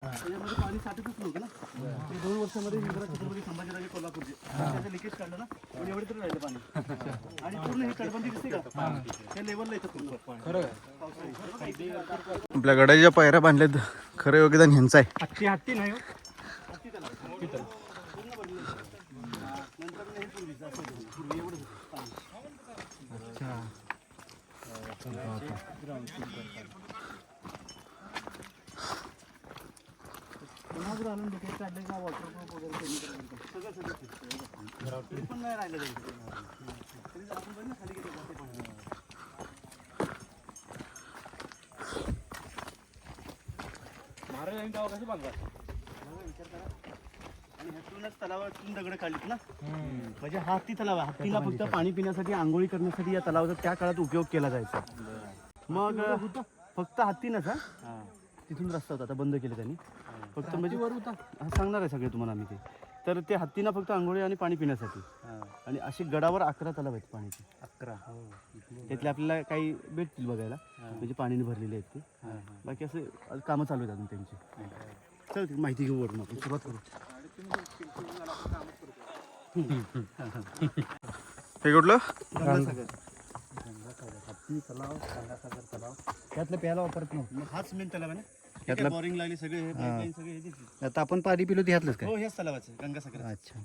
त्याच्यामध्ये पाणी साठतच नव्हतं ना. ते 2 वर्षामध्ये छत्रपती संभाजीराजे कोल्हापूरचे त्याचं लिकेज काढलं ना, पण एवढे तरी राहिलं पाणी. आणि पूर्ण ही तटबंदी दिसते का, त्या लेवलला येतं पूर्ण खरं. आपल्या गडाच्या पायऱ्या बांधल्यात, खरं योगदान ह्यांचं आहे. हत्ती नाही हो, हत्ती त्याला पूर्ण बनलं. नंतर हे पूर्वीचं असं पूर्वी एवढं होतं पाणी. पुन्हा जर आणून डोक्यात काढले का वॉटरप्रूफ वगैरे सगळं पण नाही राहिलं तरी आपण बघ ना खाली गेले जाते पाणी. महाराजांनी गाव कसं बांधला विचार करा. आणि ह्यातूनच तलावातून दगड काढलीत ना, म्हणजे हा हत्ती तलाव आहे. हत्तीला फक्त पाणी पिण्यासाठी, आंघोळी करण्यासाठी या तलावाचा त्या काळात उपयोग केला जायचा. मग फक्त हत्तीनच हा तिथून रस्ता होता, आता बंद केलं त्यांनी. फक्त म्हणजे वर होता सांगणार आहे सगळे तुम्हाला आम्ही ते. तर ते हत्तीना फक्त आंघोळी आणि पाणी पिण्यासाठी. आणि असे गडावर 11 तलाव आहेत पाण्याचे. 11 त्यातले आपल्याला काही भेटतील बघायला, म्हणजे पाण्याने भरलेले आहेत ते. बाकी असं कामं चालू आहेत अजून त्यांची. चल माहिती घेऊ वरून आपण सुरुवात करू. हे कुठलं गंगासागर हत्ती तलाव, गंगासागर तलाव त्यातलं प्यायला वापरत नाही. मग हाच मेन तलाव आहे ना, त्यातलं बोरिंग लागली सगळे हे पाईपलाईन सगळे हे. आता आपण पाणी पिलो त्यातलंच काय? हो, हेच तलावाचं गंगासागर. अच्छा.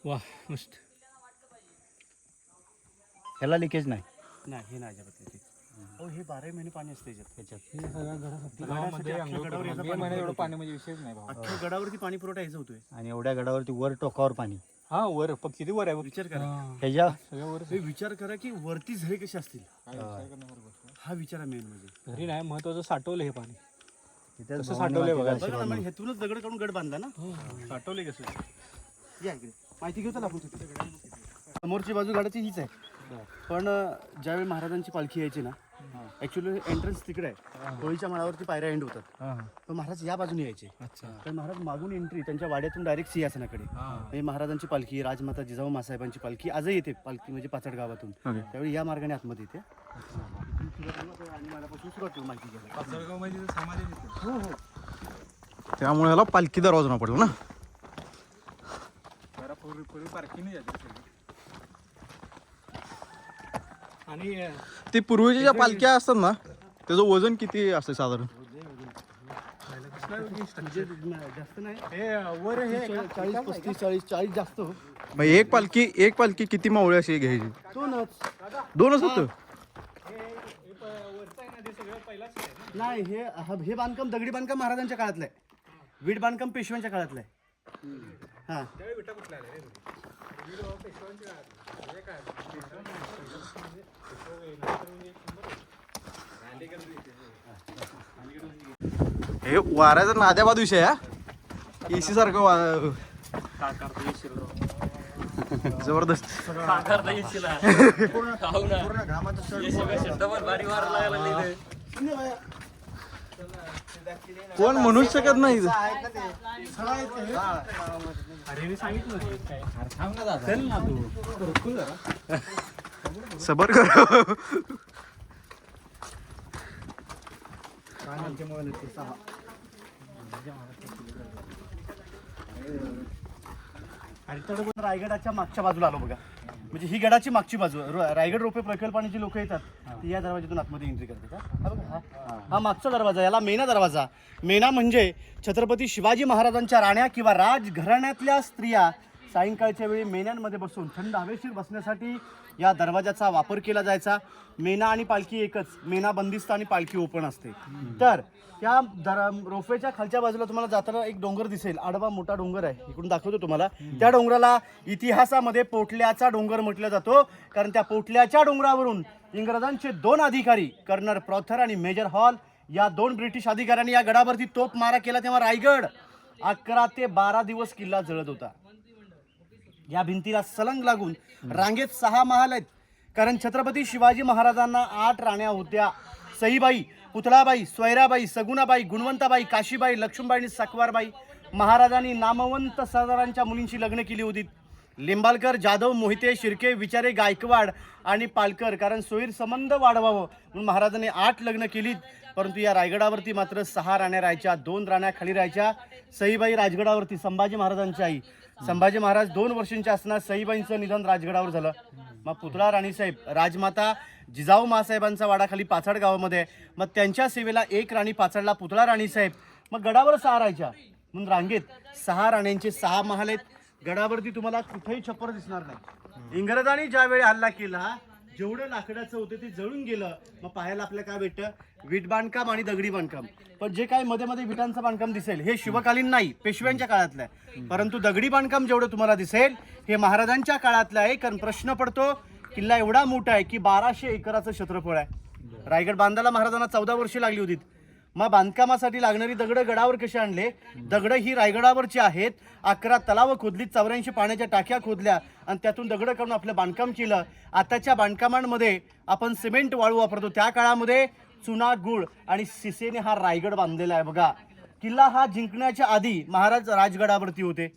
वा मस्त. ह्याला लिकेज नाही. नाही, हे नाही अजिबात लिकेज. हो, हे 12 महिने पाणी असतं ह्याच्यात. पाणी म्हणजे विषयच नाही भाऊ. अख्ख्या गडावरती पाणी पुरवठा ह्याचा होतोय. आणि एवढ्या गडावरती वर टोकावर पाणी. हा वर किती वर आहे विचार करा, ह्याच्या हे विचार करा की वरती झरे कसे असतील. हा विचार आहे मेन. म्हणजे घरी नाही, महत्वाचं साठवलं हे पाणी. कसं साठवलंय बघा. बघा ना, म्हणजे ह्यातूनच दगड काढून गड बांधला ना. साठवले कसं. या इकडे माहिती घेऊ चला आपण तिथे. समोरची बाजू गडाची हीच आहे. पण ज्यावेळी महाराजांची पालखी यायची ना, ऍक्च्युअली एंट्रन्स तिकडे आहे. होळीच्या माळावरती पायऱ्या एंड होतात. पण महाराज या बाजूने यायचे. तर महाराज मागून एंट्री त्यांच्या वाड्यातून डायरेक्ट सिंहासनाकडे. म्हणजे महाराजांची पालखी, राजमाता जिजाऊ मासाहेबांची पालखी आजही येते. पालखी म्हणजे पाचड गावातून. त्यावेळी या मार्गाने आतमध्ये येते. आणि मलापासून सुरुवात करू माहिती घ्यायला. हो हो, त्यामुळे ह्याला पालखी दरवाजा नाव पडलं ना. आणि ते पूर्वीच्या ज्या पालख्या असतात ना, त्याचं वजन किती असतं साधारण? जास्त नाही. हे वर हे 40, 35, 40 जास्त हो. मग एक पालखी किती मावळे अशी घ्यायची? दोनच होतं. नाही, हे बांधकाम दगडी बांधकाम महाराजांच्या काळातलं आहे. वीट बांधकाम पेशव्यांच्या काळातलं आहे. हा, हे वाऱ्याचा नाद्याबाद विषय हा. एसी सारखं जबरदस्त. कोण म्हणू शकत नाही. सबर कर. आणि तडबोड रायगडाच्या मागच्या बाजूला आलो बघा. म्हणजे ही गडाची मागची बाजू. रायगड रोपे प्रकल्पाने जी लोक येतात ती या दरवाजातून आतमध्ये एंट्री करतात. हा बघा, हा मागचा दरवाजा, याला मेना दरवाजा. मेना म्हणजे छत्रपती शिवाजी महाराजांच्या राण्या किंवा राजघराण्यातल्या स्त्रिया सायंकाळच्या वेळी मेन्यांमध्ये बसून थंड हवेशीर बसण्यासाठी या दरवाजाचा वापर केला जायचा. मेना आणि पालखी एकच. मेना बंदिस्त आणि पालखी ओपन असते. तर त्या रोफेच्या खालच्या बाजूला तुम्हाला जाताना एक डोंगर दिसेल. आडवा मोठा डोंगर आहे, इकडून दाखवतो तुम्हाला. त्या डोंगराला इतिहासामध्ये पोटल्याचा डोंगर म्हटलं जातो. कारण त्या पोटल्याच्या डोंगरावरून इंग्रजांचे 2 अधिकारी, कर्नल प्रॉथर आणि मेजर हॉल, या 2 ब्रिटिश अधिकाऱ्यांनी या गडावरती तोफ मारा केला. तेव्हा रायगड 11 ते 12 दिवस किल्ला जळत होता. या भिंतीला सलंग लागून रांगेत 6 महाल आहेत. कारण छत्रपती शिवाजी महाराजांना 8 राण्या होत्या. सईबाई, पुतळाबाई, स्वैराबाई, सगुणाबाई, गुणवंताबाई, काशीबाई, लक्ष्मीबाई आणि सकवारबाई. महाराजांनी नामवंत सरदारांच्या मुलींची लग्न केली होती. लिंबाळकर, जाधव, मोहिते, शिर्के, विचारे, गायकवाड आणि पालकर, कारण सोयीर संबंध वाढवावं म्हणून महाराजांनी 8 लग्न केलीत. परंतु या रायगडावरती मात्र 6 राण्या राहायच्या, 2 राण्या खाली राहायच्या. सईबाई राजगडावरती, संभाजी महाराजांची आई. संभाजी महाराज 2 वर्षांचे असताना सईबाईंचं निधन राजगडावर झालं. मग पुतळा राणीसाहेब, राजमाता जिजाऊ मासाहेबांचा वाडाखाली पाचाड गावामध्ये, मग त्यांच्या सेवेला 1 राणी पाचाडला पुतळा राणीसाहेब. मग गडावर 6 राहायच्या म्हणून रांगेत 6 राण्यांचे 6 महाल आहेत. गडावरती तुम्हाला कुठेही छप्पर दिसणार नाही. इंग्रजांनी ज्यावेळी हल्ला केला, जेवढं लाकडाचं होतं ते जळून गेलं. मग पाहायला आपल्याला काय भेटतं? वीट बांधकाम आणि दगडी बांधकाम. पण जे काय मध्ये मध्ये विटांचं बांधकाम दिसेल हे शिवकालीन नाही, पेशव्यांच्या काळातलं आहे. परंतु दगडी बांधकाम जेवढं तुम्हाला दिसेल हे महाराजांच्या काळातलं आहे. कारण प्रश्न पडतो, किल्ला एवढा मोठा आहे की 1200 एकराचं क्षेत्रफळ आहे. रायगड बांधायला महाराजांना 14 वर्षे लागली होती. मग बांधकामासाठी लागणारी दगडं गडावर कशी आणले? दगडं ही रायगडावरची आहेत. 11 तलाव खोदली, 84 पाण्याच्या टाक्या खोदल्या आणि त्यातून दगडं काढून आपलं बांधकाम केलं. आताच्या बांधकामांमध्ये आपण सिमेंट वाळू वापरतो, त्या काळामध्ये चुना, गुळ आणि सिसेने हा रायगड बांधलेला आहे. बघा, किल्ला हा जिंकण्याच्या आधी महाराज राजगडावरती होते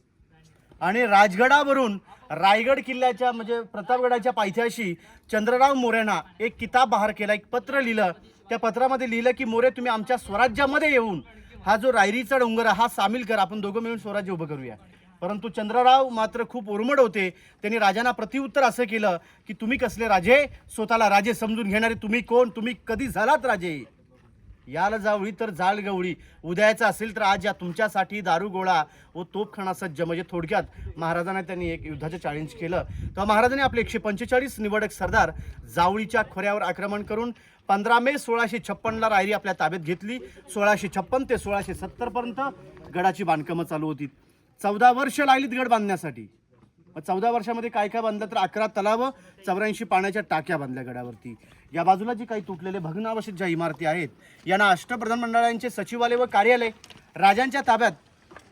आणि राजगडावरून रायगड किल्ल्याच्या म्हणजे प्रतापगडाच्या पायथ्याशी चंद्रराव मोरेंना एक किताब बाहेर केला, एक पत्र लिहिलं. त्या पत्रामध्ये लिहिलं की मोरे, तुम्ही आमच्या स्वराज्यामध्ये येऊन हा जो रायरीचा डोंगर हा सामील कर, आपण दोघं मिळून स्वराज्य उभं करूया. परंतु चंद्रराव मात्र खूप उर्मट होते. त्यांनी राजांना प्रतिउत्तर असं केलं की तुम्ही कसले राजे, स्वतःला राजे समजून घेणारे तुम्ही कोण? तुम्ही कधी झालात राजे? याला जावळी तर जाळ गवळी, उद्याचं असेल तर आज या तुमच्यासाठी दारू गोळा व तोफखाना सज्ज. म्हणजे थोडक्यात महाराजांना त्यांनी एक युद्धाचं चॅलेंज केलं. तेव्हा महाराजांनी आपले 145 निवडक सरदार जावळीच्या खोऱ्यावर आक्रमण करून 15 मे 1656 रायरी आपल्या ताब्यात घेतली. 1656 ते 1670 पर्यंत गडाची बांधकामं चालू होती. 14 वर्ष लागलीत गड बांधण्यासाठी. 14 वर्षामध्ये काय काय बांधलं तर 11 तलाव, 84 पाण्याच्या टाक्या बांधल्या गडावरती. या बाजूला जी काही तुटलेले भग्नावशेष ज्या इमारती आहेत यांना अष्टप्रधान मंडळांचे सचिवालय व कार्यालय. राजांच्या ताब्यात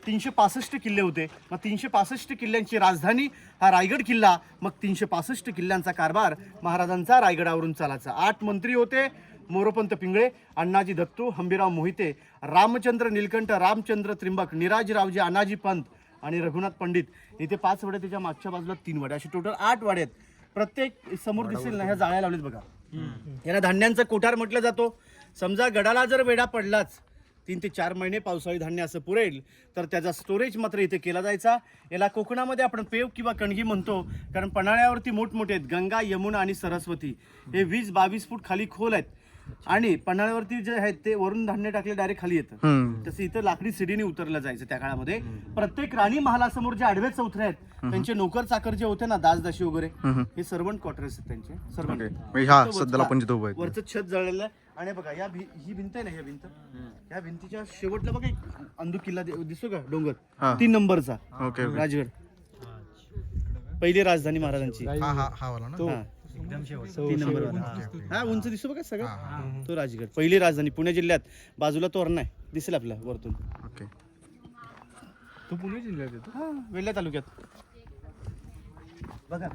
365 किल्ले होते. मग 365 किल्ल्यांची राजधानी हा रायगड किल्ला. मग 365 किल्ल्यांचा कारभार महाराजांचा रायगडावरून चालायचा. 8 मंत्री होते: मोरोपंत पिंगळे, अण्णाजी दत्तू, हंबीराव मोहिते, रामचंद्र नीलकंठ, रामचंद्र त्रिंबक, निराजीरावजी अनाजी पंत आणि रघुनाथ पंडित. इथे 5 वडे, त्याच्या मागच्या बाजूला 3 वडे, असे टोटल 8 वडे आहेत. प्रत्येक समोर दिसेल ना ह्या जाळ्या लावलेत बघा. याला धान्यांचं कोठार म्हटलं जातो. समजा गडाला जर वेढा पडलाच 3 ते 4 महिने पावसाळी धान्य असं पुरेल तर त्याचा स्टोरेज मात्र इथे केला जायचा. याला कोकणामध्ये आपण पेव किंवा कणगी म्हणतो, कारण पन्हाळ्यावरती मोठमोठे आहेत. गंगा, यमुना आणि सरस्वती हे 20-22 फूट खाली खोल आहेत. आणि पन्हाळ्यावरती जे आहेत ते वरून धान्य टाकले डायरेक्ट खाली येतं. तसं इथं लाकडी सिडीने उतरलं जायचं त्या काळामध्ये. प्रत्येक राणी महालासमोर जे आडवे चौथरे आहेत त्यांचे नोकर चाकर जे होते ना, दासदाशी वगैरे, हे सर्वंट क्वार्टर्स आहेत त्यांचे. सर्वंट वरचं छत जळलेलं आहे. आणि बघा ही भिंत आहे ना, ह्या भिंत, ह्या भिंतीच्या शेवटला बघा एक अंदूक किल्ला दिसतो का, डोंगर 3 नंबरचा राजगड, पहिली राजधानी महाराजांची. एकदम शेवट 3 नंबर हा उंच दिसतो बघा सगळं, तो राजगड, पहिली राजधानी पुणे जिल्ह्यात. बाजूला तोरणा आहे, दिसेल आपल्या वरतून. तो पुणे जिल्ह्यात येतो, वेल्हा तालुक्यात. बघा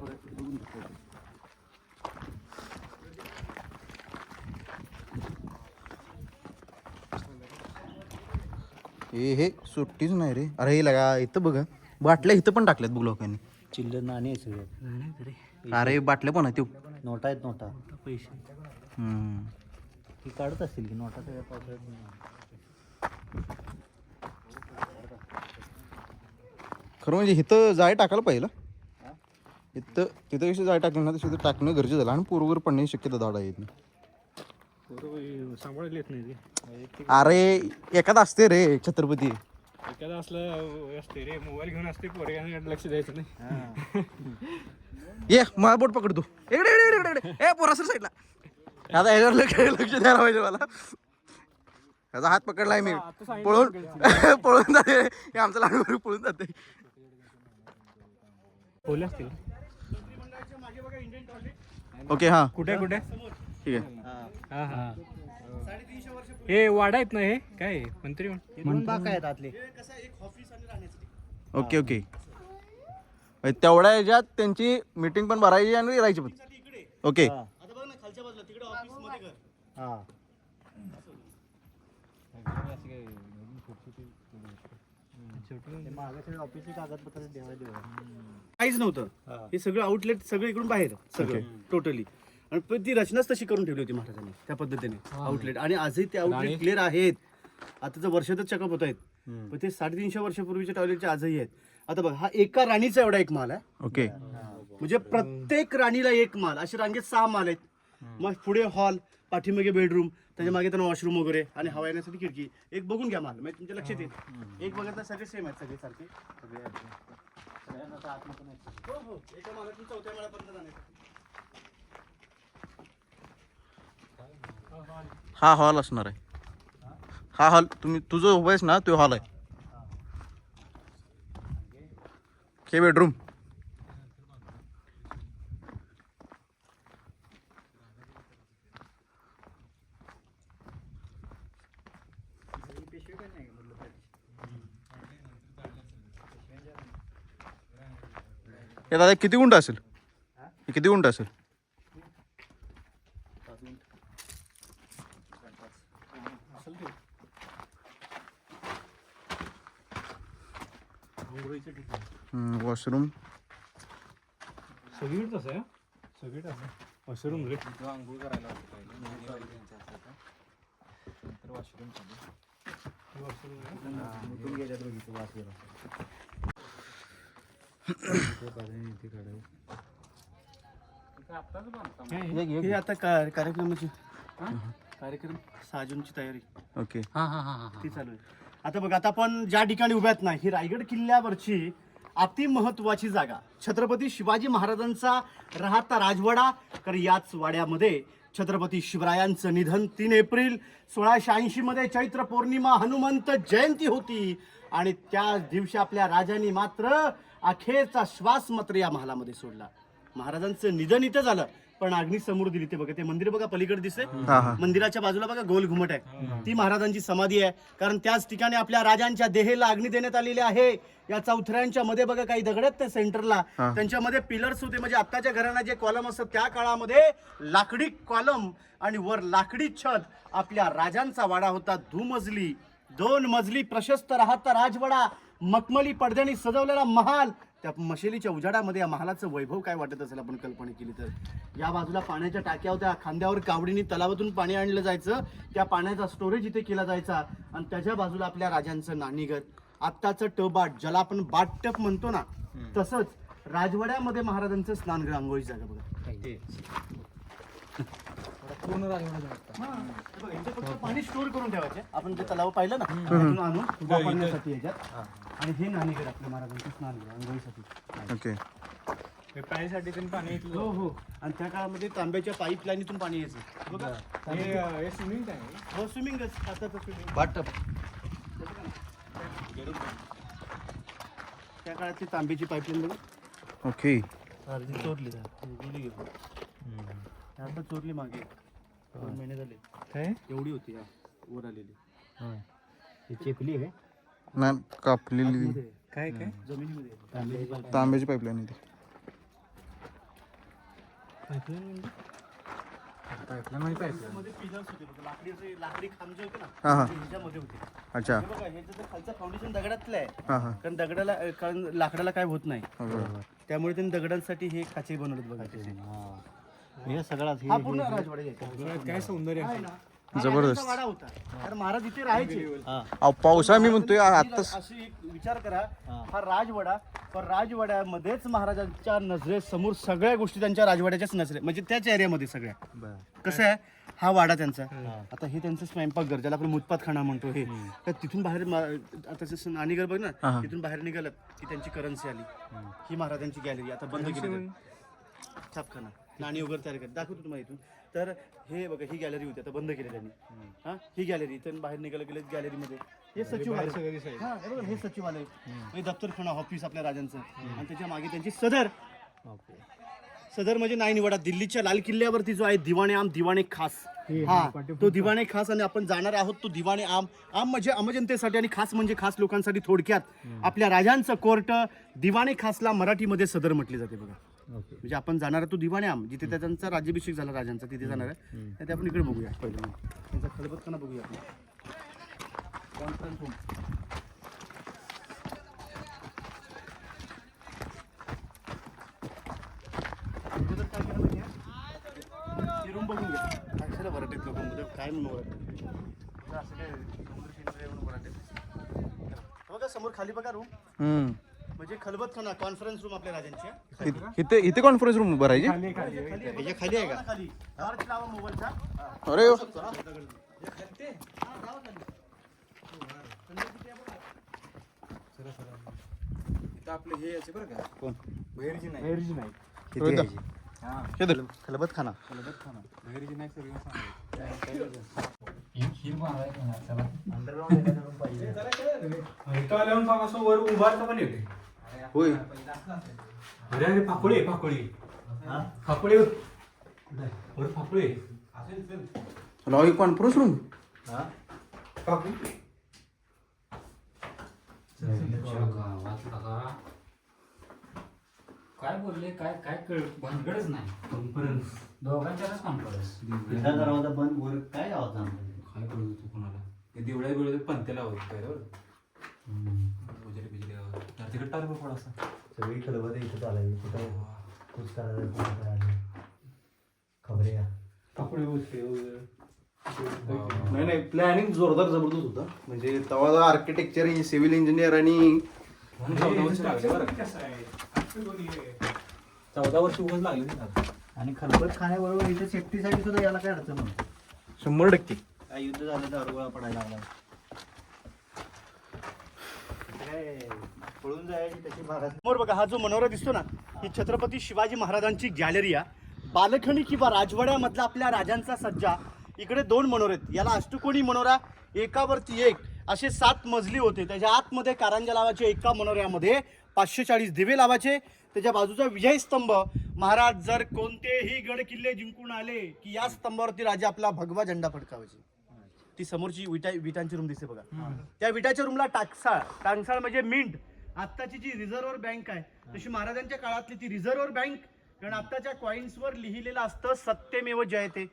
हे सुट्टीच नाही रे. अरे हे लगा इथं बघा, बाटल्या इथं पण टाकल्यात बघ लोकांनी. चिल्लर नाणे आहे सगळं. अरे बाटल्या पण आहे ते नोटा आहेत, नोटा पैसे. ती काढत असतील की नोटा सगळ्या पावसाळ्यात. खरं म्हणजे इथं जाय टाकायला पाहिजे. तिथं कशी जाय टाकली ना तशी टाकणं गरजेचं झालं. आणि पूर्ववर पडण्याची शक्यता दाड आहे. सांभाळायला येत नाही ते. अरे एखादा असते रे छत्रपती, एखादा असलं असते रे, मोबाईल घेऊन असते, पोरग्याने लक्ष द्यायचं नाही. ये मला बोट पकडतो, इकडे इकडे इकडे इकडे, ए पोरासर साईडला. आता याच्यावर लक्ष द्यायला पाहिजे मला. त्याचा हात पकडलाय मी, पळून जाते हे आमचं लहान पळून जाते. बोलले असतील. ओके हा कुठे कुठे ठीक आहे. हा हा, हे वाडा आहेत ना, हे काय मंत्री बाका आहेत आतले. ओके ओके, तेवढ्या ह्याच्यात त्यांची मीटिंग पण भरायची आणि राहायची पण. ओके आता बघ ना खालच्या बाजूला तिकडे ऑफिस मध्ये कर. हा मागाच्या ऑफिसची कागदपत्र देवा काहीच नव्हतं. हे सगळं आउटलेट सगळं इकडून बाहेर सगळं टोटली. आणि पण ती रचनाच तशी करून ठेवली होती महाराजांनी त्या पद्धतीने आउटलेट. आणि आजही ते आउटलेट क्लिअर आहेत. आता तर वर्षातच चेकअप होत आहेत, पण ते 350 वर्षापूर्वीच्या टॉयलेटचे आजही आहेत. आता बघ, हा एका राणीचा एवढा एक माल आहे. ओके. म्हणजे प्रत्येक राणीला एक माल, अशी रांगेत 6 माल आहेत. मग पुढे हॉल, पाठीमागे बेडरूम, त्याच्या मागे त्यांना वॉशरूम वगैरे आणि हवा येण्यासाठी खिडकी. एक बघून घ्या माल, म्हणजे तुमच्या लक्षात येईल. एक बघत तर सगळे सेम आहेत, सगळे सारखे. हो हो, एका मालातून 4थ्या माळ्यापर्यंत जाण्यासाठी. हा हॉल असणार आहे. हा हॉल तुझं उभं आहेस ना, तो हॉल आहे. हे बेडरूम. हे दादा किती गुंठ असेल? हे किती गुंठ असेल? वॉशरूम सगळीकडे तसं आहे. सगळीकडे असं वॉशरूम रे. हे आता कार्यक्रमाची कार्यक्रम 6 जूनची तयारी ओके. ती चालू आहे. आता बघ, आता आपण ज्या ठिकाणी उभ्यात ना, ही रायगड किल्ल्यावरची अति महत्वाची जागा, छत्रपती शिवाजी महाराजांचा राहता राजवाडा. तर याच वाड्यामध्ये छत्रपती शिवरायांचं निधन 3 एप्रिल 1680 मध्ये चैत्र पौर्णिमा हनुमंत जयंती होती. आणि त्या दिवशी आपल्या राजांनी मात्र अखेरचा श्वास मात्र या महालामध्ये सोडला. महाराजांचं निधन इथं झालं, पण अग्नी समोर दिली. ते बघा, ते मंदिर बघा पलीकडे दिसते, मंदिराच्या बाजूला बघा गोल घुमट आहे, ती महाराजांची समाधी आहे. कारण त्याच ठिकाणी आपल्या राजांच्या देहेला अग्नी देण्यात आलेली आहे. या चौथऱ्यांच्या मध्ये बघा काही दगड आहेत, त्या सेंटरला त्यांच्यामध्ये पिलर्स होते. म्हणजे आत्ताच्या घरांना जे कॉलम असतात त्या काळामध्ये लाकडी कॉलम आणि वर लाकडी छत. आपल्या राजांचा वाडा होता 2 मजली प्रशस्त राहता राजवाडा, मखमली पडद्याने सजवलेला महाल. त्या मशेलीच्या उजाडामध्ये या महालाचं वैभव काय वाटत असेल आपण कल्पना केली तर. या बाजूला पाण्याच्या टाक्या होत्या, खांद्यावर कावडीने तलावातून पाणी आणलं जायचं, त्या पाण्याचा स्टोरेज इथे केला जायचा. आणि त्याच्या बाजूला आपल्या राजांचं नाणीघर, आत्ताचं टबाट, ज्याला आपण बाटटप म्हणतो ना, तसंच राजवाड्यामध्ये महाराजांचं स्नानगृह, आंघोळी जागा बघा. फक्त पाणी स्टोर करून ठेवायचे. आपण जे तलाव पाहिलं ना, त्यातून आणून वापरण्यासाठी याच्यात. आणि हे नाणीघर आपल्या महाराजांचं स्नानगृह, आंघोळीसाठी. ओके. हे पाण्यासाठी पण पाणी येतं. हो हो. आणि त्या काळामध्ये तांब्याच्या पाईप लाईनीतून पाणी यायचं बघा. हे स्विमिंग टँक. हो, स्विमिंगच, आताचं स्विमिंग. बाटप. त्या काळात ती तांब्याची पाईपलाईन बघा. ओके. चोरली आता चोरली मागे 2 महिने झाले. काय एवढी होती वर आलेली. चेपली आहे नाही कापलेली काय काय जमिनीमध्ये तांब्याची पाईपलाईन आहे ती. मध्ये पिलर्स होते बघा, लाकडी खांब जे होते ना, हा हा. ते ह्याच्यामध्ये होते. अच्छा. हे बघा, हे जे खालचं फाउंडेशन दगडातलं आहे. हा हा. कारण लाकडाला काय होत नाही, बरोबर. त्यामुळे त्यांनी दगडांसाठी हे खाचे बनवलेत बघा. तसे. हे सगळा हा पूर्ण राजवाडा आहे. काय सौंदर्य आहे. हा जबरदस्त. राजांचा वाडा होता. तर महाराज इथे राहायचे. अहो पावसा मी म्हणतोय आत्ताच. अशी एक विचार करा, हा राजवाडा, पण राजवाड्यामध्येच महाराजांच्या नजरेसमोर सगळ्या गोष्टी त्यांच्या राजवाड्याच्याच नजरे, म्हणजे त्याच एरियामध्ये सगळ्या. कसं आहे, हा वाडा त्यांचा. आता हे त्यांचं स्वयंपाकघर, ज्याला आपण मुतपातखाना म्हणतो, हे तर तिथून बाहेर आता जसं नाणीघर बघ ना, तिथून बाहेर निघालं की त्यांची करन्सी आली. ही महाराजांची गॅलरी आता बंद केली, छापखाना, नाणी वगैरे तयार करत दाखवतो तुम्हाला इथून. तर हे बघा, ही गॅलरी होती, आता बंद केली त्यांनी. हा, ही गॅलरी, इथून बाहेर निघालं गेलं गॅलरीमध्ये हे सचिवालय. हा, हे बघा, हे सचिवालय, हे दप्तरखाना, ऑफिस आपल्या राजांचं. आणि त्याच्या मागे त्यांची सदर. सदर म्हणजे नाही निवडा, दिल्लीच्या लाल किल्ल्यावरती जो आहे दिवाणे आम, दिवाणे खास. हा, तो दिवाणे खास. आणि आपण जाणार आहोत तो दिवाणे आम. आम म्हणजे आमजनतेसाठी आणि खास म्हणजे खास लोकांसाठी. थोडक्यात आपल्या राजांचं कोर्ट दिवाणे खासला मराठीमध्ये सदर म्हटली जाते बघा. म्हणजे आपण जाणार आहे तो दिवाणे आम, जिथे त्यांचा राज्याभिषेक झाला राजांचा, तिथे जाणार आहे. ते आपण इकडे बघूया पहिलं, त्यांचा खलबतखाना बघूया आपण. Conference room. काय म्हणून ओरडते? असं काय समुद्र किनारे म्हणून ओरडते? बघा समोर खाली बघा रूम, म्हणजे खलबतखाना कॉन्फरन्स रूम आपल्या राजांची. इथे इथे कॉन्फरन्स रूम भरायची. याच्या खाली आहे का? खाली टॉर्च लावा मोबाईलचा. अरे हो. आपले हे याचे बरं का कोण? बहिरजी नाही होय का? हे धर. खलबतखाना. बहिरजी नाही सगळं वर उभारता पण येते. होय. अरे अरे फाकोळी फाकोळी फाकोळी वर फाकोळी लॉ कॉन्फरन्स रूम. काय बोलले काय काय भानगडच नाही कॉन्फरन्स दोघांच्याच कॉन्फरन्स दरवाजा बंद वर काय आवाज आणला? काय कळत होतो कोणाला ते दिवड्या बिवड्या पंत्याला होत काय बरं बिजली बिजली तिकडे टार थोडासा सगळी खलबत इथं चालायची. कुठं कुछ करायला खबरे या फाकोळी बसते नाही नाही प्लॅनिंग जोरदार जबरदस्त होता. म्हणजे तेव्हा आर्किटेक्चर सिव्हिल इंजिनियर आणि 14 वर्ष उगाच लागले. आणि खलबत खाण्याबरोबर इथे सेफ्टीसाठी सुद्धा याला काय अडचण नव्हती. 100%. काय युद्ध झालं तर अरुगळा पडायला लागला. काय पळून जायची त्याची महाराज. समोर बघा हा जो मनोरा दिसतो ना, ही छत्रपती शिवाजी महाराजांची गॅलरी आहे. बालखणी किंवा राजवाड्यामधला आपल्या राजांचा सज्जा. इकडे 2 मनोरे आहेत. याला अष्टकोनी मनोरा, एकावरती एक असे 7 मजली होते. त्याच्या आतमध्ये कारंजा लावायचे, एका मनोऱ्यामध्ये 540 दिवे लावायचे. त्याच्या बाजूचा विजय स्तंभ. महाराज जर कोणतेही गड किल्ले जिंकून आले की या स्तंभावरती राजा आपला भगवा झेंडा फडकावायचे. ती समोरची विटांची रूम दिसते बघा. त्या विटाच्या रूमला टांगसाळ म्हणजे मिंट. आत्ताची जी रिझर्व्ह बँक आहे तशी महाराजांच्या काळातली ती रिझर्व्ह बँक. कारण आत्ताच्या कॉइन्सवर लिहिलेलं असतं सत्यमेव जयते,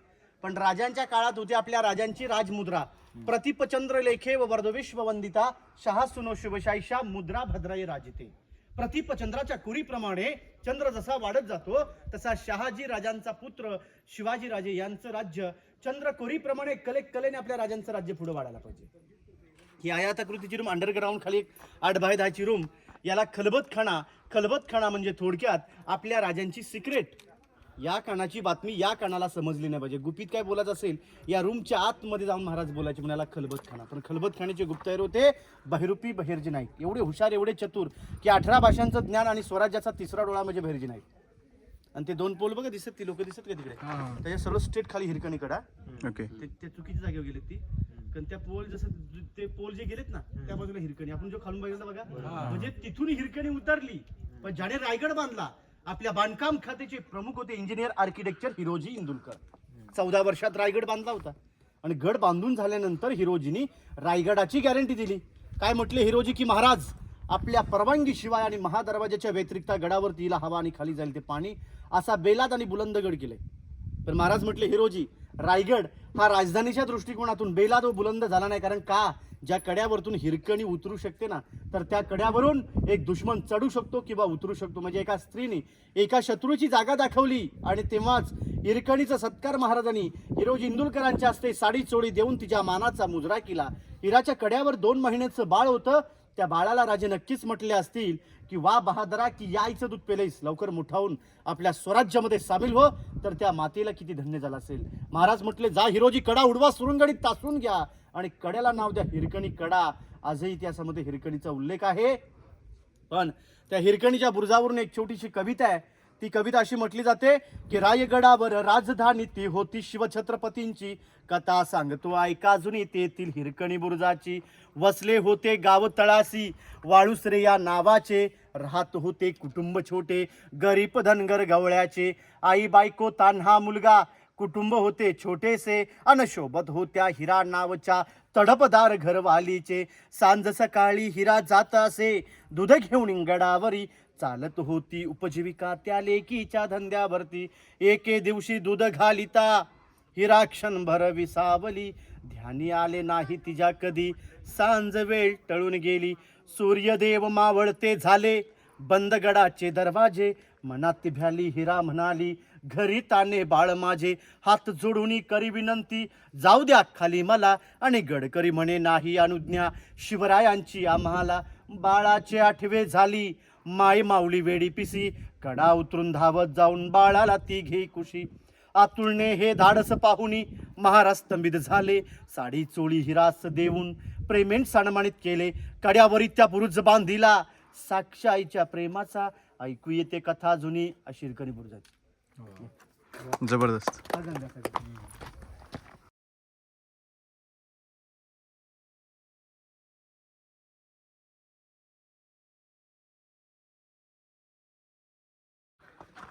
पण राजांच्या काळात होती आपल्या राजांची राजमुद्रा. प्रतिपचंद्र लेखे व वर्धविश्व वंदिता शहा सुनो शुभशाईशा मुद्रा भद्राई राजते. प्रतिपचंद्राच्या कुरीप्रमाणे चंद्र जसा वाढत जातो तसा शहाजी राजांचा पुत्र शिवाजी राजे यांचं राज्य चंद्रकोरीप्रमाणे कलेने आपल्या राजांचं राज्य पुढे वाढायला पाहिजे. ही आयाताकृतीची रूम, अंडरग्राऊंड खाली 8 बाय 10 ची रूम. याला खलबतखाना म्हणजे थोडक्यात आपल्या राजांची सिक्रेट. या कानाची बातमी या कानाला समजली नाही पाहिजे. गुपित काय बोलायचं असेल या रूमच्या आतमध्ये जाऊन महाराज बोलायचे म्हणाला खलबतखाना. पण खलबतखान्याचे गुप्तहेर होते बहिरूपी बहिर्जी नाईक. एवढे हुशार एवढे चतुर की 18 भाषांचं ज्ञान आणि स्वराज्याचा 3रा डोळा म्हणजे बहिर्जी नाईक. आणि ते 2 पोल बघा दिसत, ती लोक दिसत का तिकडे, त्याच्या सर्व स्ट्रेट खाली हिरकणी कडा. ओके. ते चुकीच्या जागेवर गेलेत ती. कारण त्या पोल जसं ते पोल जे गेलेत ना त्या बाजूला हिरकणी. आपण जो खालून बघितलं बघा, म्हणजे तिथून हिरकणी उतरली. पण ज्याने रायगड बांधला आपल्या बांधकाम खात्याचे प्रमुख होते इंजिनियर आर्किटेक्चर हिरोजी इंदुलकर. 14 वर्षात रायगड बांधला होता. आणि गड बांधून झाल्यानंतर हिरोजीनी रायगडाची गॅरंटी दिली. काय म्हटले हिरोजी की महाराज आपल्या परवानगी शिवाय आणि महादरवाजाच्या व्यतिरिक्त गडावरती येईल हवा आणि खाली जाईल ते पाणी, असा बेलाद आणि बुलंद गड केलाय. पण महाराज म्हटले हिरोजी रायगड हा राजधानीच्या दृष्टिकोनातून बेलाद व बुलंद झाला नाही. कारण का, ज्या कड्यावरतून हिरकणी उतरू शकते ना, तर त्या कड्यावरून एक दुश्मन चढू शकतो किंवा उतरू शकतो. म्हणजे एका स्त्रीने एका शत्रूची जागा दाखवली आणि तेव्हाच हिरकणीचा सत्कार महाराजांनी हिरोजी इंदुलकरांच्या हस्ते साडी चोळी देऊन तिच्या मानाचा मुजरा केला. हिराच्या कड्यावर 2 महिन्याचं बाळ होतं. त्या बाळाला राजे नक्कीच म्हटले असतील की वा बहादरा की यायचं दूध पेलेस, लवकर मोठावून आपल्या स्वराज्यामध्ये सामील हो. तर त्या मातेला किती धन्य झाला असेल. महाराज म्हटले जा हिरोजी कडा उडवा, सुरुंगडीत तासून घ्या आणि कड्याला नाव द्या हिरकणी कडा. आजही इतिहासामध्ये हिरकणीचा उल्लेख आहे. पण त्या हिरकणीच्या बुरुजावरून एक छोटीशी कविता आहे. ती कविता अशी म्हटली जाते की रायगडावर राजधानी ती होती शिवछत्रपतींची, कथा सांगतो ऐका जुनी तेथील हिरकणी बुरुजाची. वसले होते गाव तळासी वाळुसरे या नावाचे, राहत होते कुटुंब छोटे गरीब धनगर गवळ्याचे. आई बायको तान्हा मुलगा कुटुंब होते छोटेसे, अनशोभत होत्या हिरा नावच्या तडपदार घरवालीचे. सांज सकाळी हिरा जात असे दूध घेऊन गडावरी, चालत होती उपजीविका त्या लेकीच्या धंद्यावरती. एके दिवशी दूध घालिता हिरा क्षणभर विसावली, ध्यानी आले नाही तिच्या कधी सांज वेळ टळून गेली. सूर्यदेव मावळते झाले बंद गडाचे दरवाजे, मनात ती भ्याली हिरा म्हणाली घरी ताने बाळ माझे हात जोडून करी विनंती जाऊ द्या खाली मला आणि गडकरी म्हणे नाही अनुज्ञा शिवरायांची आम्हाला बाळाचे आठवे झाली माय माऊली वेडी पिसी कडा उतरून धावत जाऊन बाळाला ती घे कुशी आतुळने हे धाडस पाहुनी महाराज स्तंभित झाले साडी चोळी हिरास देऊन प्रेमेन सन्मानित केले कड्यावरी त्या बुरुज बांधिला साक्ष आईच्या प्रेमाचा ऐकू येते कथा जुनी अशीरकरी बुरुजाची जबरदस्त.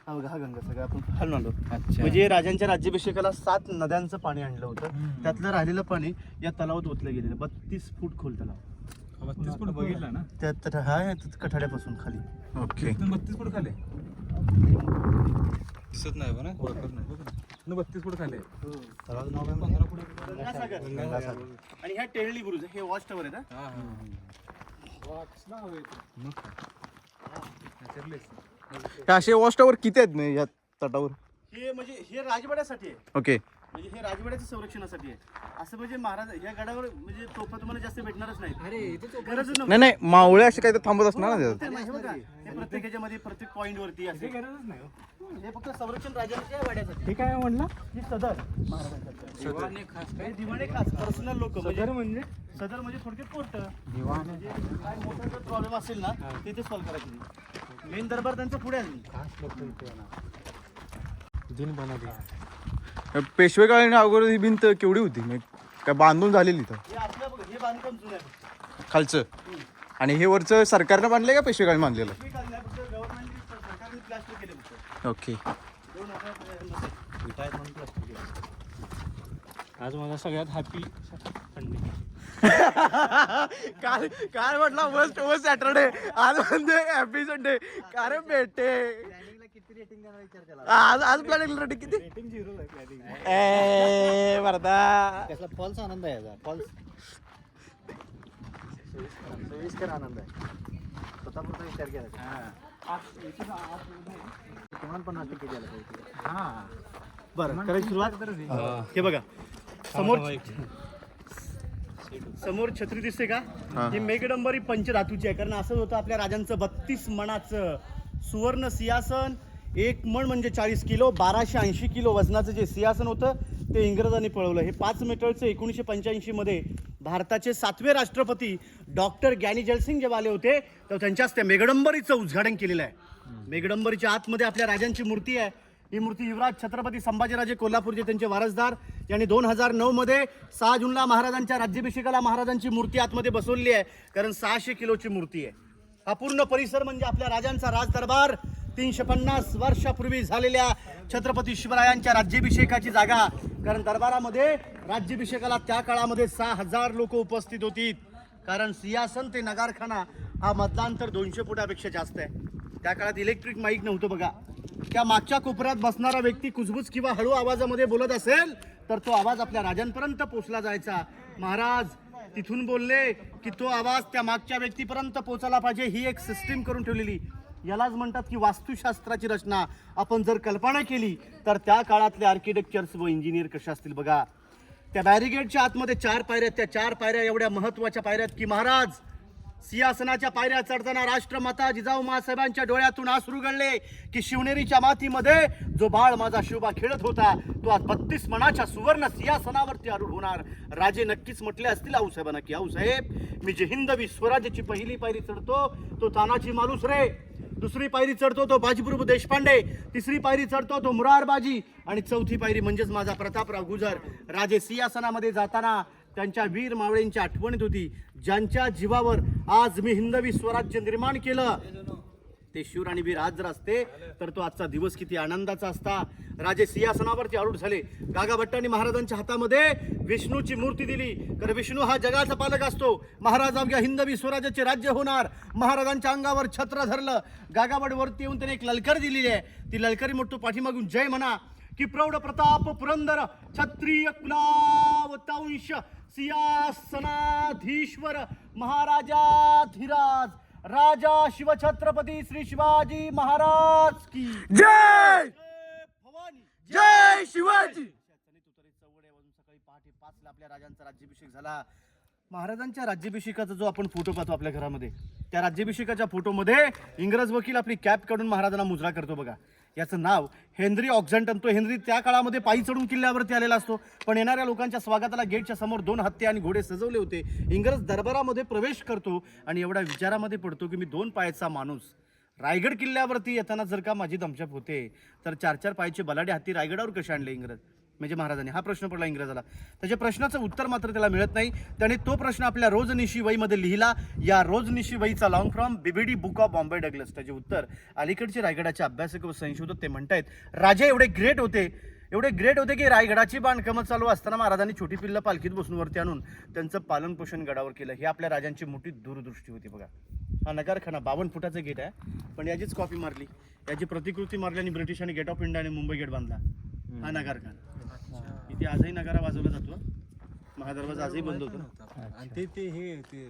हा बघा हा गंगा सगळं आपण खालून आलो अच्छा. म्हणजे राजांच्या राज्याभिषेकाला 7 नद्यांचं पाणी आणलं होतं त्यातलं राहिलेलं पाणी या तलावात ओतलं गेलेलं 32 फूट खोल तलाव 32 फूट बघितला ना त्यात हा कठाड्यापासून खाली ओके. 32 फूट खाले दिसत नाही बघ ना ओळखत नाही बघ ना 32 फूट खाले 15 फूट गंगासागर. आणि ह्या टेरळी बुरुज हे वॉच टॉवर आहे ना हा मग काय हे असे वॉच टॉवर किती आहेत नाही या तटावर? हे म्हणजे हे राजवाड्यासाठी आहे ओके. म्हणजे हे राजवाड्याच्या संरक्षणासाठी आहे असं म्हणजे महाराज या गडावर म्हणजे तोफा तुम्हाला जास्त भेटणारच नाही गरज नाही नाही मावळे असे काही तर थांबत असणार ना त्यात. हे प्रत्येक ह्याच्यामध्ये प्रत्येक पॉइंट वरती असे गरजच नाही हो. हे फक्त संरक्षण राजांच्या वाड्यासाठी हे काय म्हणला ही सदर महाराजांच्या हे दिवाणे खास पर्सनल लोक म्हणजे सदर म्हणजे थोडक्यात कोर्ट दिवाण म्हणजे काय मोठा जर प्रॉब्लेम असेल ना तिथे सॉल्व्ह करायची मेन दरबार त्यांचा पुढे आहे खास लोक इथे येणार दिन बनवली पेशवे काळाने अगोदर ही भिंत केवढी होती म्हणजे काय बांधून झालेली तर हे आपलं बघ हे बांधकाम जुनं आहे खालचं आणि हे वरचं सरकारनं बांधलंय का पेशवे काळाने बांधलेलं? हे काढलं आहे, फक्त गव्हर्नमेंटने सरकारने प्लास्टर केले फक्त ओके. 2000 प्लास्टर केले आज माझा सगळ्यात हॅपी संडे. काल काल म्हटला मस्त मस्त सॅटरडे आज म्हणते हॅपी संडे. अरे बेटे आज आज प्लॅनिंग रेटिंग किती? रेटिंग 0 आहे प्लॅनिंग. ए वरदा त्याचा फॉल्स आनंद आहे याचा फॉल्स सोयीस्कर आनंद आहे स्वतःपुरता विचार केला किमान 50% द्यायला पाहिजे हा बरं करायची सुरुवात हे बघा समोर छत्री दिसते का ही मेघडंबरी पंचधातूची आहे कारण असं होतं आपल्या राजांचं 32 मणाचं सुवर्ण सिंहासन 1 मण म्हणजे 40 किलो 1280 किलो वजनाचं जे सिंहासन होतं ते इंग्रजांनी पळवलं हे 5 मीटरचं 1985 मध्ये भारताचे 7वे राष्ट्रपती डॉक्टर ग्यानी जलसिंग जेव्हा आले होते तर त्यांच्याच त्या मेघडंबरीचं उद्घाटन केलेलं आहे मेघडंबरीच्या आतमध्ये आपल्या राजांची मूर्ती आहे ही मूर्ती युवराज छत्रपती संभाजीराजे कोल्हापूरचे त्यांचे वारसदार यांनी 2009 मध्ये 6 जूनला महाराजांच्या राज्याभिषेकाला महाराजांची मूर्ती आतमध्ये बसवली आहे कारण 600 किलोची मूर्ती आहे हा पूर्ण परिसर म्हणजे आपल्या राजांचा राजदरबार 350 वर्षापूर्वी झालेल्या छत्रपती शिवरायांच्या राज्याभिषेकाची जागा कारण दरबारामध्ये राज्याभिषेकाला त्या काळामध्ये 6000 लोक उपस्थित होती कारण सिंहासन ते नगारखाना हा मधलांतर 200 फुटापेक्षा जास्त आहे त्या काळात इलेक्ट्रिक माईक नव्हतं बघा त्या मागच्या कोपऱ्यात बसणारा व्यक्ती कुजबुज किंवा हळू आवाजामध्ये बोलत असेल तर तो आवाज आपल्या राजांपर्यंत पोहोचला जायचा महाराज तिथून बोलले की तो आवाज त्या मागच्या व्यक्तीपर्यंत पोहोचला पाहिजे ही एक सिस्टीम करून ठेवलेली यालाच म्हणतात की वास्तुशास्त्राची रचना आपण जर कल्पना केली तर त्या काळातले आर्किटेक्चर्स व इंजिनियर कसे असतील बघा त्या बॅरिगेडच्या आतमध्ये 4 पायऱ्या त्या 4 पायऱ्या एवढ्या महत्वाच्या पायऱ्यात की महाराज सिंहासनाच्या पायऱ्या चढताना राष्ट्रमाता जिजाऊ मासाहेबांच्या डोळ्यातून अश्रू गळले की शिवनेरीच्या मातीमध्ये जो बाळ माझा शिवबा खेळत होता तो आज 32 मणाच्या सुवर्ण सिंहासनावरती आरूढ होणार राजे नक्कीच म्हटले असतील आऊसाहेबांना की आऊसाहेब मी जे हिंदवी स्वराज्याची पहिली पायरी चढतो तो तानाजी मालुसरे दुसरी पायरी चढतो तो बाजीप्रभू देशपांडे तिसरी पायरी चढतो तो मुरारबाजी आणि चौथी पायरी म्हणजेच माझा प्रतापराव गुजर राजे सिंहासनामध्ये जाताना त्यांच्या वीर मावळींची आठवणीत होती ज्यांच्या जीवावर आज मी हिंदवी स्वराज्य निर्माण केलं ते शूर आणि वीर आज जर असते तर तो आजचा दिवस किती आनंदाचा असता राजे सिंहासनावरती आरूढ झाले गागाभट्टांनी महाराजांच्या हातामध्ये विष्णूची मूर्ती दिली तर विष्णू हा जगाचा पालक असतो महाराज अवघ्या हिंदवी स्वराज्याचे राज्य होणार महाराजांच्या अंगावर छत्र धरलं गागाभट वरती येऊन त्याने एक ललकर दिलेली आहे ती ललकरी मोठं पाठीमागून जय म्हणा की प्रौढ प्रताप पुरंदर क्षत्रिय कुलावतांश सिंहासनाधीश्वर महाराजाधिराज राजा शिवछत्रपती श्री शिवाजी महाराज की जय भवानी. जय शिवाजी. सकाळी पहाटे 5ला आपल्या राजांचा राज्याभिषेक झाला. महाराजांच्या राज्याभिषेकाचा जो आपण फोटो पाहतो आपल्या घरामध्ये, त्या राज्याभिषेकाच्या फोटोमध्ये इंग्रज वकील आपली कॅप काढून महाराजांना मुजरा करतो बघा. याचं नाव हेनरी ऑक्झंटन. तो हेनरी त्या काळामध्ये पायी चढून किल्ल्यावरती आलेला असतो, पण येणाऱ्या लोकांच्या स्वागताला गेटच्या समोर 2 हत्ती आणि घोडे सजवले होते. इंग्रज दरबारामध्ये प्रवेश करतो आणि एवढ्या विचारामध्ये पडतो की मी 2 पायाचा माणूस रायगड किल्ल्यावरती येताना जर का माझी दमछाक होते तर 4-4 पायाचे बलाढ्य हत्ती रायगडावर कसे आणले इंग्रज, म्हणजे महाराजांनी. हा प्रश्न पडला इंग्रजाला. त्याच्या प्रश्नाचं उत्तर मात्र त्याला मिळत नाही. त्याने तो प्रश्न आपल्या रोजनिशी वहीमध्ये लिहिला. या रोजनिशी वहीचा long from BBD book of Bombay Douglas. त्याचे उत्तर अलीकडचे रायगडाचे अभ्यासक व संशोधक ते म्हणतायत, राजे एवढे ग्रेट होते की रायगडाची बांधकामं चालू असताना महाराजांनी छोटी पिल्लं पालखीत बसून वरती आणून त्यांचं पालन पोषण गडावर केलं. ही आपल्या राजांची मोठी दूरदृष्टी होती बघा. हा नगारखाना 52 फुटाचं गेट आहे, पण याचीच कॉपी मारली, याची प्रतिकृती मारली आणि ब्रिटिशांनी गेट ऑफ इंडिया आणि मुंबई गेट बांधला. हा नगारखाना इथे आजही नगारा वाजवला जातो. महादरवाजा आजही बंद होतो.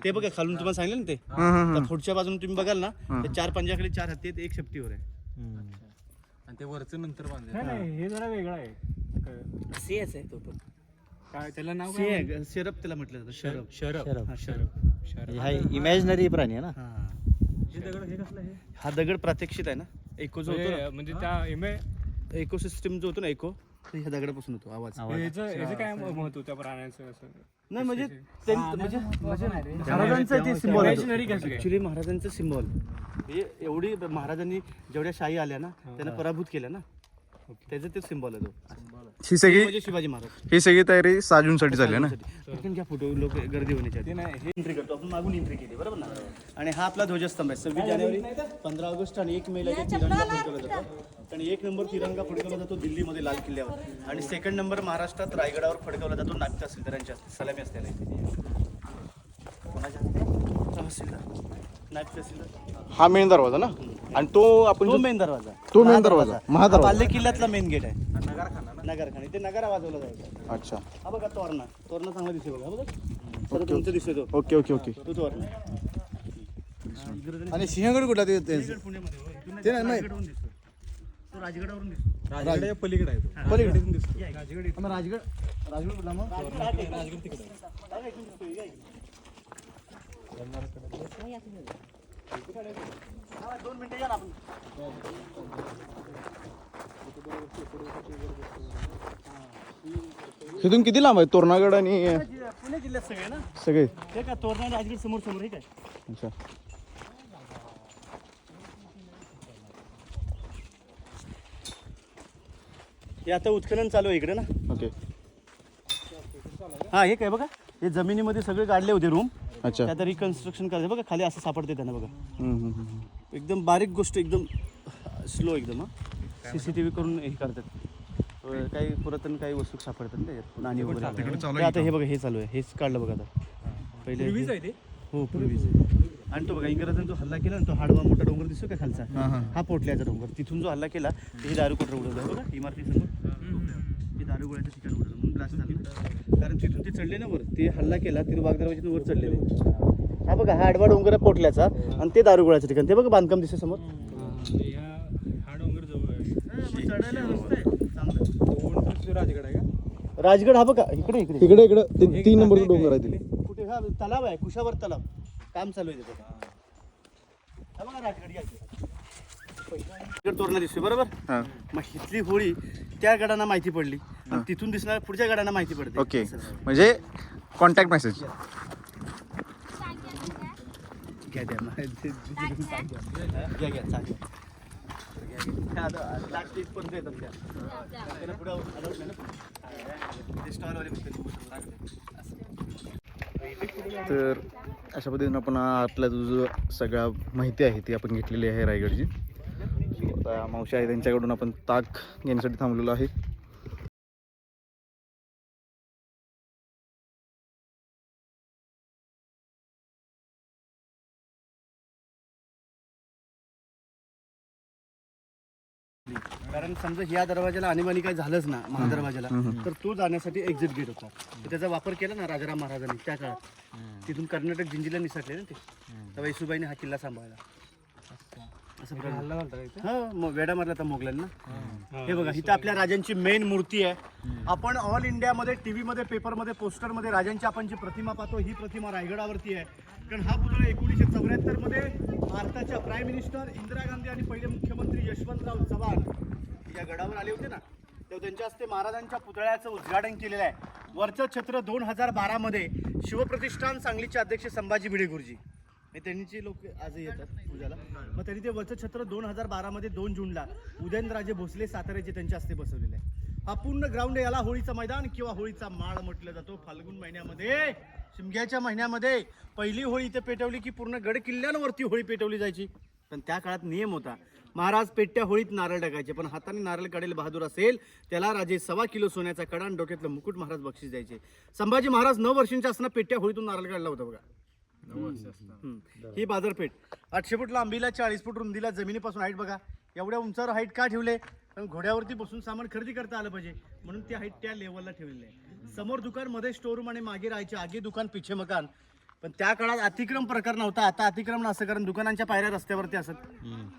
ते बघा खालून तुम्हाला सांगितलं ना ते, त्या पुढच्या बाजून तुम्ही बघाल ना, ते 4 पंजाखाली 4 हत्ती आहेत, 1 शेपटीवर आहे. आणि ते वरचं नंतर बांधलं. नाही हे जरा वेगळं आहे. सिंहच आहे तो पण. काय त्याला नाव सिंह, शरप त्याला म्हटलं जातं. शरप. हा इमॅजिनरी प्राणी आहे ना. हे दगड हे कसलं हे हा दगड प्रात्यक्षित आहे ना. इको जो होतो ना, म्हणजे त्या इकोसिस्टम जो होतो ना, इको ह्या दगडापासून होतो आवाज. ह्याचं काय महत्व त्या प्राण्याचं असं नाही म्हणजे महाराजांचं ते सिम्बॉल ऍक्च्युली महाराजांचं सिम्बॉल म्हणजे एवढी महाराजांनी जेवढ्या शाही आल्या ना त्यांना पराभूत केल्या ना, त्याचं ते सिम्बॉल आहे तो. ही सगळी म्हणजे शिवाजी महाराज. ही सगळी तयारी साजूंसाठी झाली ना. पटकन घ्या फोटो, लोक गर्दी होण्याच्या आधी. हे एंट्री करतो आपण, मागून एंट्री केली बरोबर ना. आणि हा आपला ध्वजस्तंभ आहे. 26 जानेवारी, 15 ऑगस्ट आणि 1 मेला तिरंगा फडकवला जातो. आणि 1 नंबर तिरंगा फडकवला जातो दिल्लीमध्ये लाल किल्ल्यावर, आणि 2nd नंबर महाराष्ट्रात रायगडावर फडकवला जातो नागपूर तहसीलदारांच्या सलामी असलेला इथे. नागपूर तहसीलदार हा मेन दरवाजा ना, आणि तो आपण तो मेन दरवाजा, तो मेन दरवाजा महादरवाजा. बाल्य किल्ल्यातला मेन गेट आहे. नगरखाना इथे नगारा वाजवला जायचा. अच्छा, हा बघा तोरणा चांगला दिसतो बघा. बघा तर तुमचं दिसतो तो. Okay okay okay. तो तोरणा. आणि सिंहगड कुठला ते पुण्यामध्ये होय. इथून ते नाही. राजगडावरून दिसतो. तो राजगडावरून दिसतो. राजगड पलीकडे आहे तो. पलीकडे दिसतो. राजगड कुठला मग? राजगड तिकडे आहे. 2 मिनिटं या ना आपण. इथून किती लांब आहे तोरणागड आणि पुणे जिल्ह्यात सगळे ना सगळे? हे का तोरणा आणि राजगड समोर समोर हे काय. अच्छा, हे आता उत्खनन चालू आहे इकडे ना. ओके. हा हे काय बघा, हे जमिनीमध्ये सगळे काढले होते रूम, अच्छा. त्यात रिकन्स्ट्रक्शन करायचं बघा. खाली असं सापडते त्यांना बघा. एकदम बारीक गोष्ट, एकदम स्लो एकदम. CCTV करून हे करतात. काही पुरातन काही वस्तू सापडतात ना यात, नाणी वगैरे. हे आता हे बघा, हे चालू आहे. हेच काढलं बघा आता. पहिले हो पूर्वीच. आणि तो बघा इंग्रजांनी जो हल्ला केला ना, तो हाडवा मोठा डोंगर दिसतो का खालचा, हा पोटल्याचा डोंगर. तिथून जो हल्ला केला ते दारू कोठर उडवलं बघा इमारतीसमोर. हे दारू गोळ्याचं ठिकाण उडवलं म्हणून ब्लास्ट झालं. कारण तिथून ते चढले ना वर, ते हल्ला केला तिथे वाघदरवाजातून वर चढलेले. हा बघा, हा आडवा डोंगर आहे पोटल्याचा, आणि ते दारू गोळ्याचं ठिकाण. ते बघा बांधकाम दिसते समोर. हा डोंगर जवळ आहे. चढायला रस्ता आहे चांगलं. राजगड आहे का? राजगड हा बघा इकडे इकडे इकडे इकडे 3 नंबरचा डोंगर आहे तिथे. कुठे, हा तलाव आहे, कुशावर तलाव, काम चालू आहे तिथे. हा बघा राजगड, या इकडे तोरणा दिसतोय बरोबर. हां, मग इथली होळी त्या गडांना माहिती पडली, आणि तिथून दिसणार पुढच्या गडांना माहिती पडते. ओके. म्हणजे कॉन्टॅक्ट मेसेज. घ्या द्या घ्या चालेल. लास्ट डेट पर्यंत येतात त्या. त्याला पुढे allowed नाही ना. ते स्टॉलवाले तर अशा पद्धतीनं आपण आतल्या जो सगळ्या माहिती आहे ती आपण घेतलेली आहे रायगडची. आता मावशी आहे त्यांच्याकडून आपण ताक घेण्यासाठी थांबलेलो आहे. कारण समजा ह्या दरवाजाला आणीबाणी काय झालंच ना महादरवाजाला, तर तो जाण्यासाठी एक्झिट गेट होता. तर त्याचा वापर केला ना राजाराम महाराजांनी त्या काळात. तिथून कर्नाटक जिंजीला निसटले ना ते, तेव्हा येसुबाईने हा किल्ला सांभाळला. असं वेडा मारला तर मोगलांना. हे बघा इथं आपल्या राजांची मेन मूर्ती आहे. आपण ऑल इंडियामध्ये टीव्ही मध्ये पेपरमध्ये पोस्टरमध्ये राजांची आपण जी प्रतिमा पाहतो ही प्रतिमा रायगडावरती आहे. कारण हा पुतळा 1974 मध्ये भारताच्या प्राईम मिनिस्टर इंदिरा गांधी आणि पहिले मुख्यमंत्री यशवंतराव चव्हाण या गडावर आले होते ना, तेव्हा त्यांच्या हस्ते महाराजांच्या पुतळ्याचं उद्घाटन केलेलं आहे. वरचं छत्र 2012 मध्ये शिवप्रतिष्ठान सांगलीचे अध्यक्ष संभाजी भिडे गुरुजी त्यांची लोक आजही येतात पूजाला. मग त्यांनी ते वरचं छत्र 2012 मध्ये 2 जूनला उदयनराजे भोसले साताऱ्याचे त्यांच्या हस्ते बसवलेले आहे. हा पूर्ण ग्राउंड याला होळीचं मैदान किंवा होळीचा माळ म्हटलं जातो. फाल्गुन महिन्यामध्ये शिमग्याच्या महिन्यामध्ये पहिली होळी इथे पेटवली की पूर्ण गड किल्ल्यांवरती होळी पेटवली जायची. पण त्या काळात नियम होता, महाराज पेट्या होळीत नारळ टाकायचे, पण हाताने नारळ काढेल बहादूर असेल त्याला राजे 1.25 किलो सोन्याचा कडा आणि डोक्यातलं मुकुट महाराज बक्षीस द्यायचे. संभाजी महाराज 9 वर्षांच्या असताना पेट्या होळीतून नारळ काढला होता बघा. ही बाजारपेठ 800 फूट लांबीला 40 फूट रुंदीला जमिनीपासून हाईट बघा. एवढ्या उंचावर हाईट का ठेवले? कारण घोड्यावरती बसून सामान खरेदी करता आलं पाहिजे म्हणून ती हाईट त्या लेवलला ठेवलेली आहे. समोर दुकान, मध्ये स्टोरूम आणि मागे राहायचे, आगे दुकान पिछे मकान. पण त्या काळात अतिक्रम प्रकार नव्हता. आता अतिक्रमण असं, कारण दुकानांच्या पायऱ्या रस्त्यावरती असत.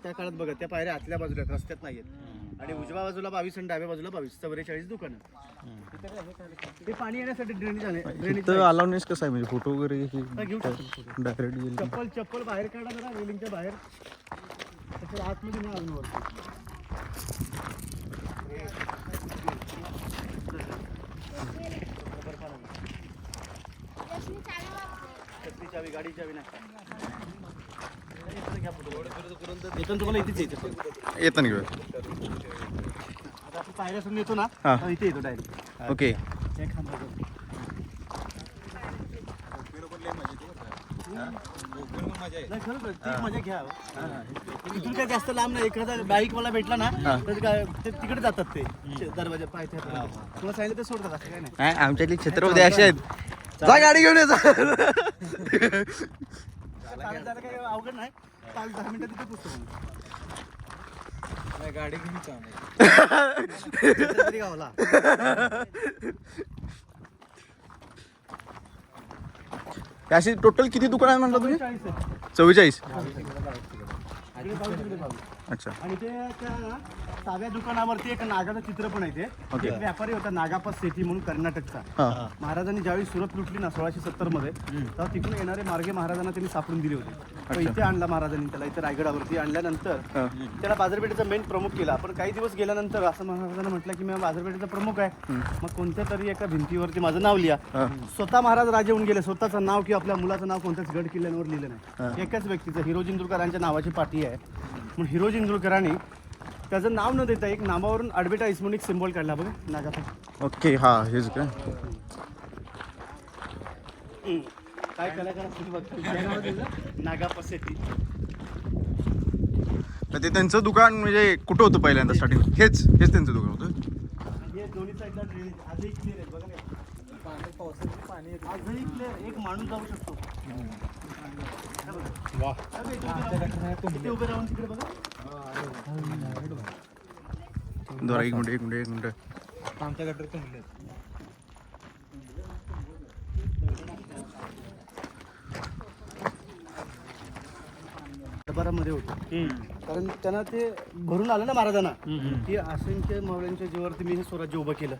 त्या काळात बघा त्या पायऱ्या आतल्या बाजूला आहेत, रस्त्यात नाहीयेत. आणि उजव्या बाजूला 22 आणि डाव्या बाजूला 22, 44 दुकानं. ते पाणी येण्यासाठी ड्रेनेज आहे. इथं अलाउनेस कसं आहे म्हणजे फोटो वगैरे घेऊ शकतो. डायरेक्ट चप्पल बाहेर काढा जरा रेलिंगच्या बाहेर, त्याच्या आतमध्ये नाही आणून वरती. चावी, गाडी चावी नाही. इथून तुम्हाला इथेच येतं घेऊ. आता आपण पायऱ्यासून येतो ना, हा. तर इथे येतो डायरेक्ट. ओके. नाही खरंच ती मजा घ्या. इथून काय जास्त लांब नाही. एखादा बाईक मला भेटला ना तर काय ते तिकडे जातात ते दरवाजा पायथ्या. तुला सांगितलं ते सोडतात, असं काय नाही. आमच्यातली छत्रपती असे आहेत. जा गाडी घेऊन ये जा. चालत जायला काही अवघड नाही. 5-10 मिनिटात तिथे पुसतो गाडी घेऊन तरी गावला. अशी टोटल किती दुकान आहे म्हणलं तुम्ही? 44 आहे. 44. अच्छा. आणि ते त्या साध्या दुकानावरती एक नागाचं चित्र पण आहे. ते एक व्यापारी होता नागापा सेठी म्हणून कर्नाटकचा. महाराजांनी ज्यावेळी सुरत लुटली ना 1670 मध्ये, तेव्हा तिकडून येणारे मार्गे महाराजांना त्यांनी सापडून दिले होते. इथे आणला महाराजांनी त्याला. इथे रायगडावरती आणल्यानंतर त्याला बाजारपेठेचा मेन प्रमुख केला. पण काही दिवस गेल्यानंतर असं महाराजांना म्हटलं की मी बाजारपेठेचा प्रमुख आहे, मग कोणत्या तरी एका भिंतीवरती माझं नाव लिहा. स्वतः महाराज राजे होऊन गेले. स्वतःचं नाव किंवा आपल्या मुलाचं नाव कोणत्याच गड किल्ल्यांवर लिहिलं नाही. एकाच व्यक्तीचं, हिरो जिंजुळकरांच्या नावाची पाठी आहे. म्हणून हिरो जिंजुळकरांनी त्याचं नाव न देता एक नावावरून ॲडव्हर्टाईज म्हणून एक सिम्बॉल काढला बघा, नागापा. ओके. हा हेच काय काय कलाकार नागापा सेठी. तर ते त्यांचं दुकान म्हणजे कुठं होतं पहिल्यांदा स्टार्टिंग? हेच त्यांचं दुकान होतं. हे दोन्ही साईडला ड्रेनेज आजही क्लिअर आहे बघा. पावसाचं पाणी आजही क्लिअर, एक माणूस जाऊ शकतो. इथे उभे राहून तिकडे बघा. जरा एक मिनिट. आमच्या गटर तुंबले. दरबारामध्ये होतं, कारण त्यांना ते भरून आलं ना महाराजांना की असंख्य मावळ्यांच्या जीवावरती मी हे स्वराज्य उभं केलं.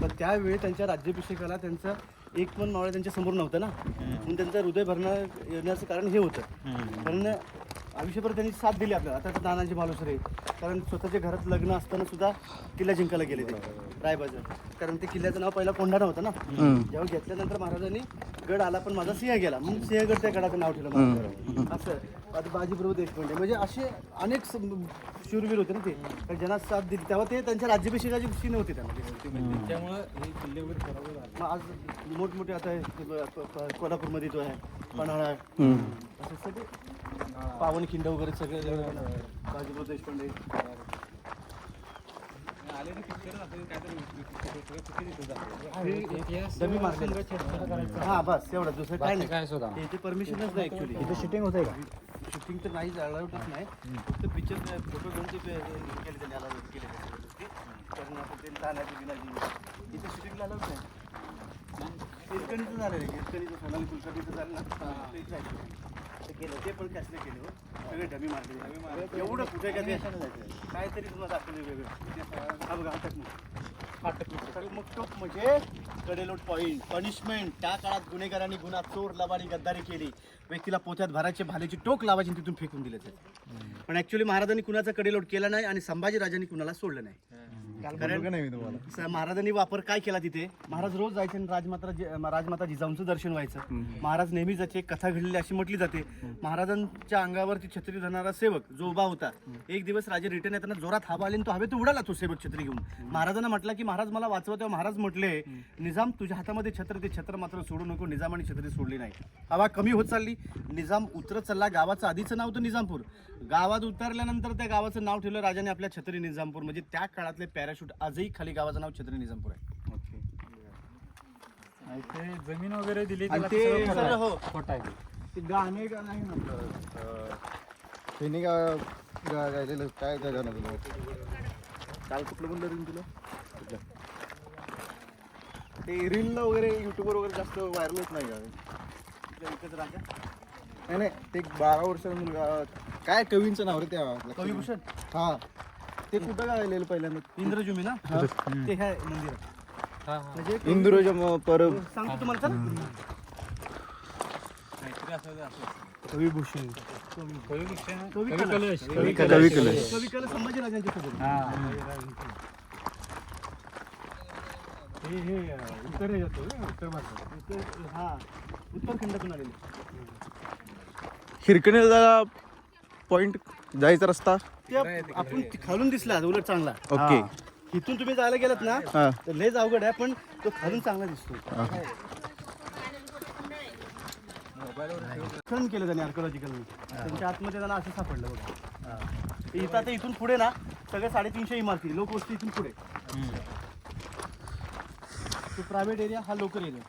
तर त्यावेळी त्यांच्या राज्याभिषेकाला त्यांचा एक पण मावळा त्यांच्या समोर नव्हता ना, म्हणून त्यांचं हृदय भरणं येण्याचं कारण हे होतं. कारण आयुष्यभर त्यांनी साथ दिली आपल्याला. आता नानाजी मालुसरे, कारण स्वतःच्या घरात लग्न असताना सुद्धा किल्ला जिंकायला गेले ते रायबाजार. कारण ते किल्ल्याचं नाव पहिला कोंढा नव्हतं ना. जेव्हा घेतल्यानंतर महाराजांनी गड आला पण माझा सिंह गेला, म्हणून सिंहगड त्या गडाचं नाव ठेवलं असं. आता बाजीप्रभू देशपांडे म्हणजे असे अनेक शूरवीर होते ना ते, ज्यांना साथ दिली. तेव्हा ते त्यांच्या राज्याभिषेकाची सीन होती त्यांना. त्यामुळे हे किल्ले वगैरे खराब झाले. मग आज मोठमोठे आता कोल्हापूरमध्ये तो आहे, पन्हाळा, असं सगळे पावनखिंड वगैरे सगळे बाजीप्रभू देशपांडे. हा बस एवढं, दुसरं काय नाही. काय सुद्धा इथे परमिशनच नाही ऍक्च्युली. इथे शूटिंग होतंय का? शूटिंग तर नाही अलाउडच नाही फक्त पिक्चर फोटो घेऊन ते केले त्यांनी अलाउड केले कारण आता ते तानाजी बिनाजी इथे शूटिंगला अलाउड नाही हिरकणीचं झालं रे हिरकणीचं सोनाली कुलकर्णीचं झालं ना तेच आहे ते केलं ते पण कॅशने केले हो सगळे डमी मारले एवढं कुठे का ते काहीतरी तुम्हाला दाखवलं वेगळं हा बघा अटक मग टोक म्हणजे कडेलोट पॉईंट पनिशमेंट त्या काळात गुन्हेगारांनी गुन्हा चोर लबाडी गद्दारी केली व्यक्तीला पोत्यात भरायचे भालेची टोक लावायची तिथून फेकून दिले ते पण ऍक्च्युली महाराजांनी कुणाचा कडेलोट केला नाही आणि संभाजी राजांनी कुणाला सोडलं नाही महाराजांनी वापर काय केला तिथे महाराज रोज जायचे आणि राजमाता जिजाऊंचं दर्शन व्हायचं महाराज नेहमी जायचे कथा घडलेली अशी म्हटली जाते महाराजांच्या अंगावरती छत्री धरणारा सेवक जो उभा होता एक दिवस राजे रिटर्न येताना जोरात हवा आली तो हवे तो उडाला तो सेवक छत्री घेऊन महाराजांना म्हटलं की महाराज मला वाचवा तेव्हा महाराज म्हटले निजाम तुझ्या हातामध्ये छत्र ते छत्र मात्र सोडू नको निजामाने छत्री सोडली नाही हवा कमी होत चालली निजाम उतरत चालला गावाचं आधीचं नाव होतं निजामपूर गावात उतरल्यानंतर त्या गावाचं नाव ठेवलं राजाने आपल्या छत्री निजामपूर म्हणजे त्या काळातले पॅराशूट आजही खाली गावाचं नाव छत्री निजामपूर आहे ते जमीन वगैरे दिली आणि ते सगळं हो खोट आहे ते गाणे का नाही म्हटलं त्यांनी गायलेलं काय त्या गाणं तुला काल कुठलं म्हणलं रील तुला ते रीलला वगैरे युट्यूबवर वगैरे जास्त व्हायरल होत नाही का एकच राजा नाही नाही ते 12 वर्षाचा मुलगा काय कवींचं नाव रे त्या कविभूषण हा ते कुठं गायलेलं पहिल्यांदा इंद्रजुमी ना ते ह्या मंदिरात म्हणजे इंद्रज परब सांगतो तुम्हाला चल कविभूषण कवी कलश संभाजी राजांच्या सोबत हे उत्तर येतो उत्तर भारतात हा उत्तराखंडातून आलेले हिरकणीचा पॉइंट जायचा रस्ता ते आपण खालून दिसला उलट चांगला ओके इथून तुम्ही जायला गेलात ना हा तर लयच अवघड आहे पण तो खालून चांगला दिसतो खनन केलं त्यांनी आर्किओलॉजिकल त्यांच्या आतमध्ये त्यांना असं सापडलं बघा इथं आता इथून पुढे ना सगळे 350 इमारती लोकवस्ती इथून पुढे तो प्रायव्हेट एरिया हा लोकल एरिया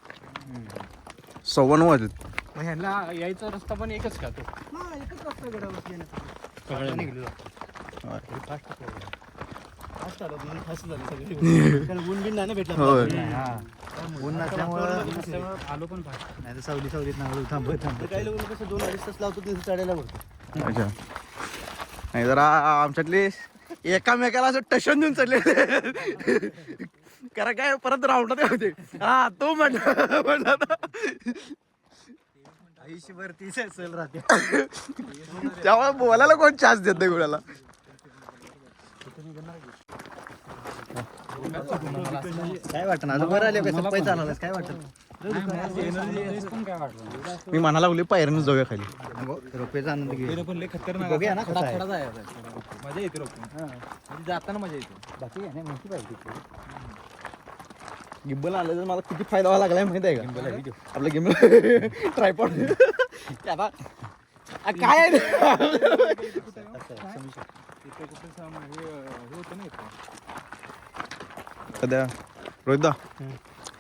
9:15 वाजत मग ह्यांना यायचा रस्ता पण एकच का तो हा एकच रस्ता गडावरती येण्याचा फास्ट आलं म्हणून फास्ट झालं सगळे कारण ऊन बिन नाही ना भेटला ऊन नसल्यामुळं आलो पण फास्ट नाही तर सावलीत नाव थांबत काही लोक कसं 2-2.5 तास लावतो तिथे चढायला भरतो अच्छा नाही जरा आमच्यातले एकामेकाला असं टशन देऊन चढले कारण काय परत राऊंडला होते हा तो म्हटलं आयुष्यभर 30 असेल राहते त्यामुळे बोलायला कोण चान्स देत नाही कोणाला काय वाटत ना बरं आले कसं पैसा आला काय वाटत काय वाटलं मी म्हणाला लागले पायऱ्यानं जाऊया खाली रुपयाचा आनंद घे पण लय खतरनाक बघूया ना कसं आहे. मजा येते रोपे जाताना मजा येते बाकी काय नाही माहिती पाहिजे गिंबल आलं तर मला किती फायदा व्हायला लागलाय माहिती आहे का आपलं गिंबल ट्रायपॉड आता काय आहे सध्या रोहितदा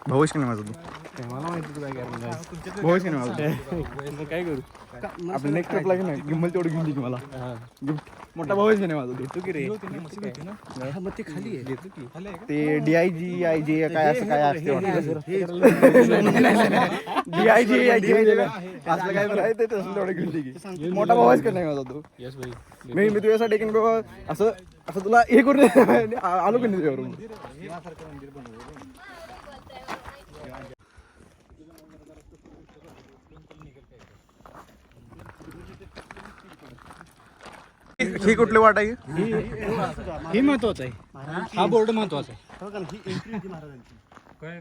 भाऊच की नाही माझा तू मला माहिती तू काय करायला भाऊच की नाही माझा काय करू आपलं नेक्स्ट ट्रिपला की नाही गिंबल तेवढं घेऊन दे की मला मोठा भाऊच की नाही माझा तू की रे मग ते खाली आहे ते DIG काय असं काय असते DIG असलं काय तर आहे ते तसं तेवढं घेऊन दे की मोठा भाऊच की नाही माझा तू यस भाई मी तुझ्यासाठी की बाबा असं असं तुला हे करून आलो की नाही तुझ्यावरून ही कुठली वाट आहे हे महत्वाचं आहे हा बोर्ड महत्वाचा आहे हो का ना, ही एंट्री होती महाराजांची काय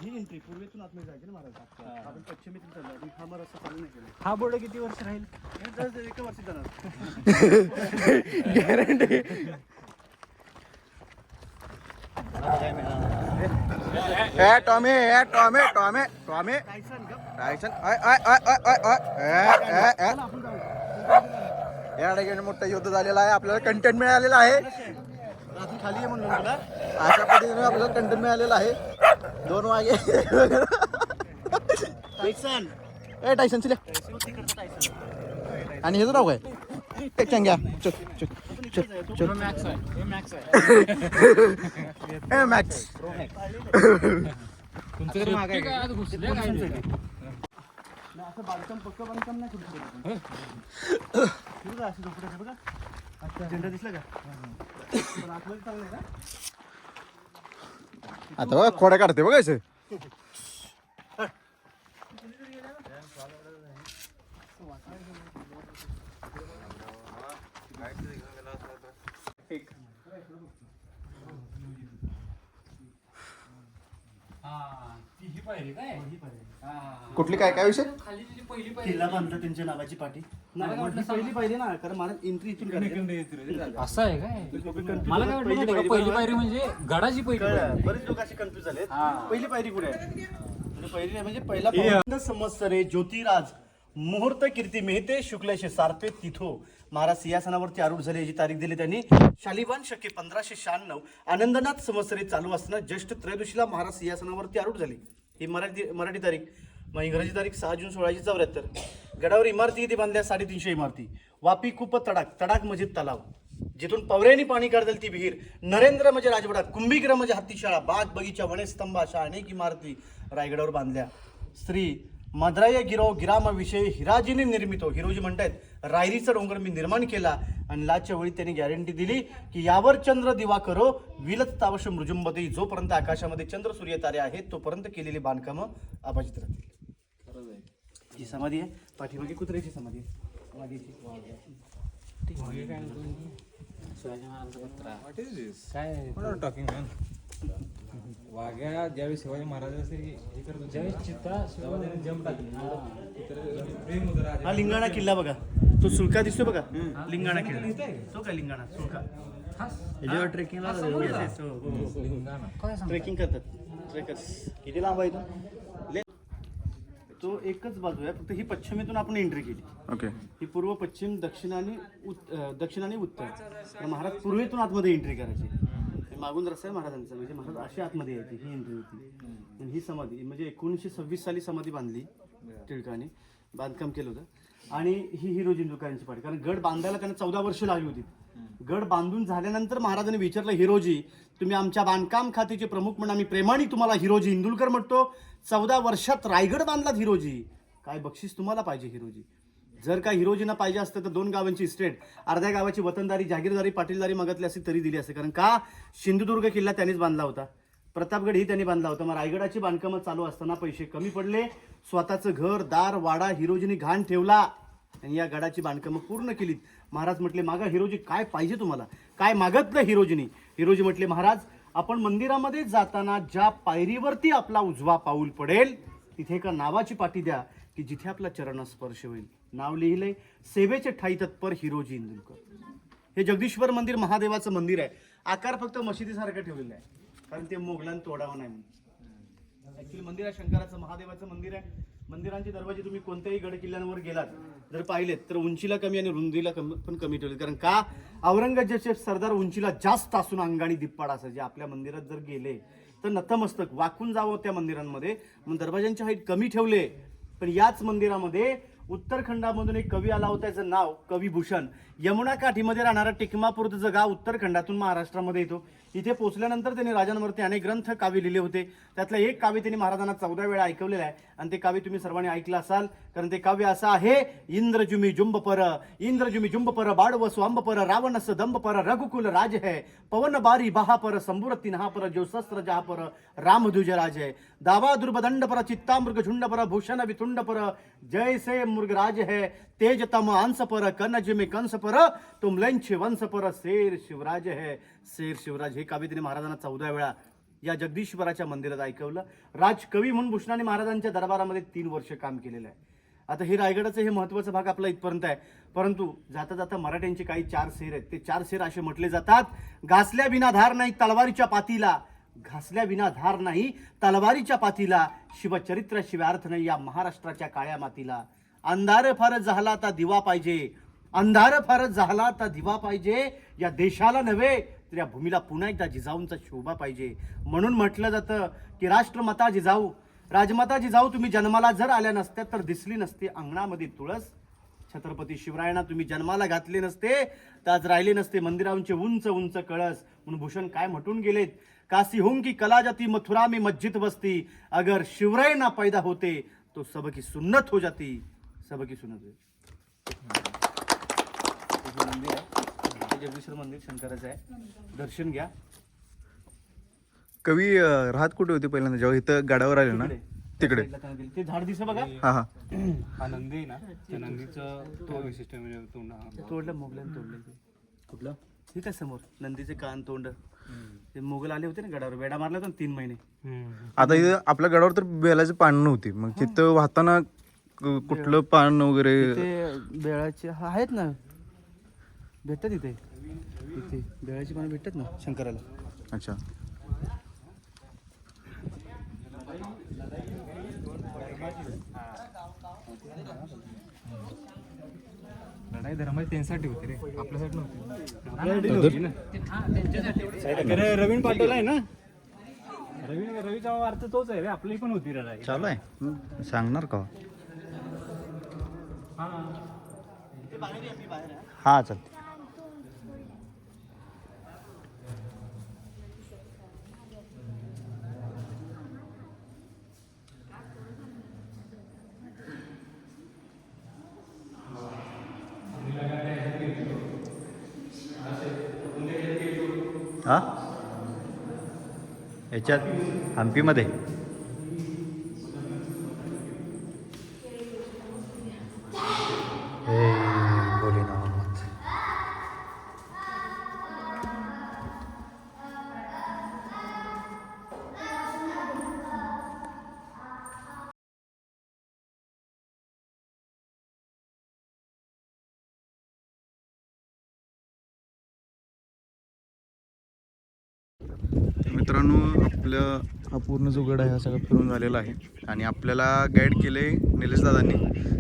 ही एंट्री पूर्वेतून आतमध्ये जायचे ना महाराज आपण पश्चिमेतून चाललो आणि हा रस्ता चालू नाही केला हा बोर्ड किती वर्ष राहील एका वर्षी जाणार guarantee Tommy Tommy Tommy Tommy Tyson या ठिकाणी मोठं युद्ध झालेलं आहे आपल्याला कंटेंट मिळालेला आहे रात्री खाली आहे म्हणून तुला अशा पद्धतीने आपल्याला कंटेंट मिळालेला आहे 2 वागे टायसन ए टायसन चिल्या तिकडचं टायसन आणि हेच नाव काय ए, चंग्या चल चल चल चल ए मॅक्स असं बांधकाम पक्क बांधकाम नाही करू शकत आपण. फिरू का असं झोपडं बघा. अच्छा, झेंडा दिसला का? पण आतमध्ये चांगलं आहे ना? आता बघा खोड्या काढते बघायचं ही पायरी काय हा. कुठली काय काय विषय खाली जी पहिली पायरी किल्ला बांधला त्यांच्या नावाची पाठी नाही म्हटलं पहिली पाहिजे ना कारण मला एंट्री इथून करायची. असं आहे काय Confuse मला काय झालं. वाटलं माहिती आहे का? पहिली पायरी म्हणजे गडाची पहिली पायरी. कळलं. बरेच लोक असे कन्फ्युज झाले पहिली पायरी कुठे आहे म्हणजे पहिली नाही म्हणजे पहिला संवत्सरे ज्योतिराज मुहूर्त कीर्ती मेहते शुक्लशे सारथे तिथो महाराज सिंहासनावरती आरूढ झाले याची तारीख दिली त्यांनी शालिवान शके 1596 आनंदनाथ संवत्सरे चालू असताना ज्येष्ठ त्रयोदशीला महाराज सिंहासनावरती आरूढ झाले ही मराठी तारीख. मग इंग्रजी तारीख 6 जून 1674. गडावर इमारती किती बांधल्या 350 इमारती. वापी खूप तडाक म्हणजे तलाव जिथून पवऱ्यानी पाणी काढतील ती विहीर. नरेंद्र म्हणजे राजवाडा. कुंभीग्र म्हणजे हत्तीशाळा. बाग बगीचा वनेस्तंभ अशा अनेक इमारती रायगडावर बांधल्या. स्त्री मद्राय गिरो गिरामाविषयी हिराजीने निर्मितो. हिरोजी म्हणतायत रायरीचा डोंगर मी निर्माण केला आणि लाच्या वेळी त्यांनी गॅरंटी दिली की यावर चंद्र दिवा करो विलत तावश मृजुंबते. जोपर्यंत आकाशामध्ये चंद्र सूर्य तारे आहेत तोपर्यंत केलेली बांधकामं अबाधित राहतील. ही समाधी आहे पाठीमागे कुत्र्याची समाधी आहे वाघेची. शिवाजी महाराजांचा पत्रा काय वाघ्या ज्यावेळी शिवाजी महाराज हे करत होते, ज्यावेळेस चित्ता तेव्हा त्याने जम टाकली प्रेम होतं राजा. हा लिंगाणा किल्ला बघा तो सुळका दिसतो बघा लिंगाणा किल्ला तो काय लिंगाणा सुळका याच्यावर ट्रेकिंगला ट्रेकिंग करतात ट्रेकर्स. किती लांब आहे तो तो एकच बाजू आहे फक्त ही पश्चिमेतून आपण एंट्री केली. ओके ही पूर्व पश्चिम दक्षिण आणि उत्तर. तर महाराज पूर्वेतून आतमध्ये एंट्री करायची. हे मागून रस्ता आहे महाराजांचा म्हणजे महाराज अशी आतमध्ये यायची ही एंट्री होती. आणि ही समाधी म्हणजे 1926 साली समाधी बांधली टिळकाने बांधकाम केलं होतं. आणि ही हिरोजी इंदुरकरांची पाठी कारण गड बांधायला त्यांना 14 वर्ष लागली होती. गड बांधून झाल्यानंतर महाराजांनी विचारलं हिरोजी तुम्ही आमच्या बांधकाम खात्याचे प्रमुख म्हणून आम्ही प्रेमाने तुम्हाला हिरोजी इंदुरकर म्हणतो. 14 वर्षात रायगड बांधलात हिरोजी काय बक्षीस तुम्हाला पाहिजे हिरोजी. जर का हिरोजींना पाहिजे असतं तर 2 गावांची इस्टेट अर्ध्या गावाची वतनदारी जागीरदारी पाटीलदारी मागितली असती तरी दिली असते. कारण का सिंधुदुर्ग किल्ला त्यांनीच बांधला होता. प्रतापगड ही त्यांनी बांधला होता. मग रायगडाची बांधकामं चालू असताना पैसे कमी पडले. स्वतःचं घर दार वाडा हिरोजींनी घाण ठेवला आणि या गडाची बांधकामं पूर्ण केलीत. महाराज म्हटले मागा हिरोजी काय पाहिजे तुम्हाला काय मागतलं हिरोजीनी. हिरोजी म्हटले महाराज आपण मंदिरामध्ये जाताना ज्या पायरीवरती आपला उजवा पाऊल पडेल तिथे एका नावाची पाटी द्या की जिथे आपला चरण स्पर्श होईल. नाव लिहिले सेवेचे ठाई तत्पर हिरोजी इंदुरकर. हे जगदीश्वर मंदिर महादेवाचं मंदिर आहे. आकार फक्त मशिदीसारखं ठेवलेलं आहे कारण ते मोगलांना तोडावं नाही म्हणून. ऍक्च्युली मंदिर आहे शंकराचं महादेवाचं मंदिर आहे. मंदिरांचे दरवाजे तुम्ही कोणत्याही गड किल्ल्यांवर गेलात जर पाहिलेत तर उंचीला कमी आणि रुंदीला पण कमी ठेवले. कारण का औरंगजेबचे सरदार उंचीला जास्त असून अंगाणी दिप्पाड असायचे. आपल्या मंदिरात जर गेले तर नतमस्तक वाकून जावं त्या मंदिरांमध्ये मग दरवाजांची हाईट कमी ठेवले. पण याच मंदिरामध्ये उत्तराखंडामधून एक कवी आला होता त्याचं नाव कविभूषण. यमुना काठीमध्ये राहणारा टेकमापूरचं गाव उत्तराखंडातून महाराष्ट्रामध्ये येतो. इथे पोहोचल्यानंतर त्यांनी राजांवरती अनेक ग्रंथ काव्य लिहिले होते. त्यातलं एक काव्य त्यांनी महाराजांना 14 वेळा ऐकवलेलं आहे आणि ते काव्य तुम्ही सर्वांनी ऐकलं असाल कारण ते काव्य असं आहे इंद्रजुमी जुंब पर बाडव स्वांब पर रावणस दंब पर रघुकुल राज है पवन बारी बहा पर संबुर तिन्हा पर जो शस्त्र जहा पर रामध्वज राज है दावा दुर्बदंड पर चित्ता मृग झुंड पर भूषण वितुंड पर जय से मृगराज है तेज तम अंश पर कनज में कंस पर तुम लंच वंश पर शेर शिवराज है शेर शिवराज. हे काव्य त्यांनी महाराजांना 14 वेळा या जगदीश्वराच्या मंदिरात ऐकवलं. राजकवी म्हणून भूषणाने महाराजांच्या दरबारामध्ये 3 वर्ष काम केलेलं आहे. आता हे रायगडाचं हे महत्त्वाचा भाग आपला इथपर्यंत आहे. परंतु जाता जाता मराठ्यांचे काही 4 शेर आहेत. ते 4 शेर असे म्हटले जातात घासल्या विना धार नाही तलवारीच्या पातीला घासल्या विना धार नाही तलवारीच्या पातीला शिवचरित्र शिवार्थ नाही या महाराष्ट्राच्या काळ्या मातीला. अंधार फार झाला तर दिवा पाहिजे अंधार फार झाला तर दिवा पाहिजे या देशाला नव्हे तर या भूमीला पुन्हा एकदा जिजाऊंचा शोभा पाहिजे. म्हणून म्हटलं जातं की राष्ट्रमाता जिजाऊ राजमाता जिजाऊ तुम्ही जन्माला जर आल्या नसत्या तर दिसली नसती अंगणामध्ये तुळस छत्रपती शिवरायांना तुम्ही जन्माला घातले नसते तर आज राहिले नसते मंदिरांचे उंच उंच कळस. म्हणून भूषण काय म्हटून गेलेत, काशी हों की कला जाती मथुरा में मस्जिद बसती, अगर शिवराय ना पैदा होते तो सबकी सुन्नत हो जाती. सबकी सुन्नत हो. मंदिर आहे ते जगदीश्वर मंदिर शंकराचं आहे, दर्शन घ्या. कवी राहत कुठे होते पहिल्यांदा जेव्हा इथं गाडावर आले ना तिकडे? ते झाड दिसतं बघा, हा हा. हा नंदी आहे ना, त्या नंदीचं तो वैशिष्ट्य म्हणजे तो तोडलं मोगलांनी तोडलं ते. कुठलं? ठीक आहे समोर नंदीचे कान तोंड. ते मोगल आले होते ना गडावर, वेडा मारला होता ना 3 महिने. आता इथं आपल्या गडावर तर बेलाचे पान नव्हती, मग तिथं वाहताना कुठलं पान वगैरे? ते बेळाचे आहेत ना, भेटतात इथे. इथे बेळाची पानं भेटतात ना शंकराला. अच्छा. लढाई धर्माची त्यांच्यासाठी होती रे, आपल्यासाठी नव्हती. रवीन पाटील आहे ना, रवीचा अर्थ तोच आहे रे, आपली पण होती लढाई. चालू आहे, सांगणार का? हा चालते. हा याच्यात हम्पीमध्ये मित्रांनो, आपल्या हा पूर्ण जो गड आहे हा सगळा फिरून झालेला आहे आणि आपल्याला गाईड केले निलेश दादांनी.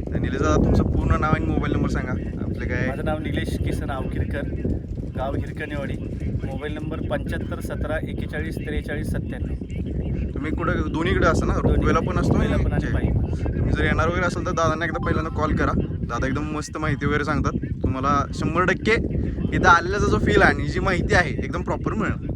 तर निलेश दादा, तुमचं पूर्ण नाव आणि मोबाईल नंबर सांगा. आपले काय? माझं नाव निलेश किसन आवकिरकर, गाव हिरकणेवाडी, मोबाईल नंबर 75 17 41 43 97. तुम्ही कुठं दोन्हीकडे असता ना, रोपवेला पण असतो रोपवेला पण आणि बाईक. तुम्ही जर येणार वगैरे असेल तर दादांना एकदा पहिल्यांदा कॉल करा. दादा एकदम मस्त माहिती वगैरे सांगतात तुम्हाला. 100% इथं आलेल्याचा जो फील आहे आणि जी माहिती आहे एकदम प्रॉपर मिळेल.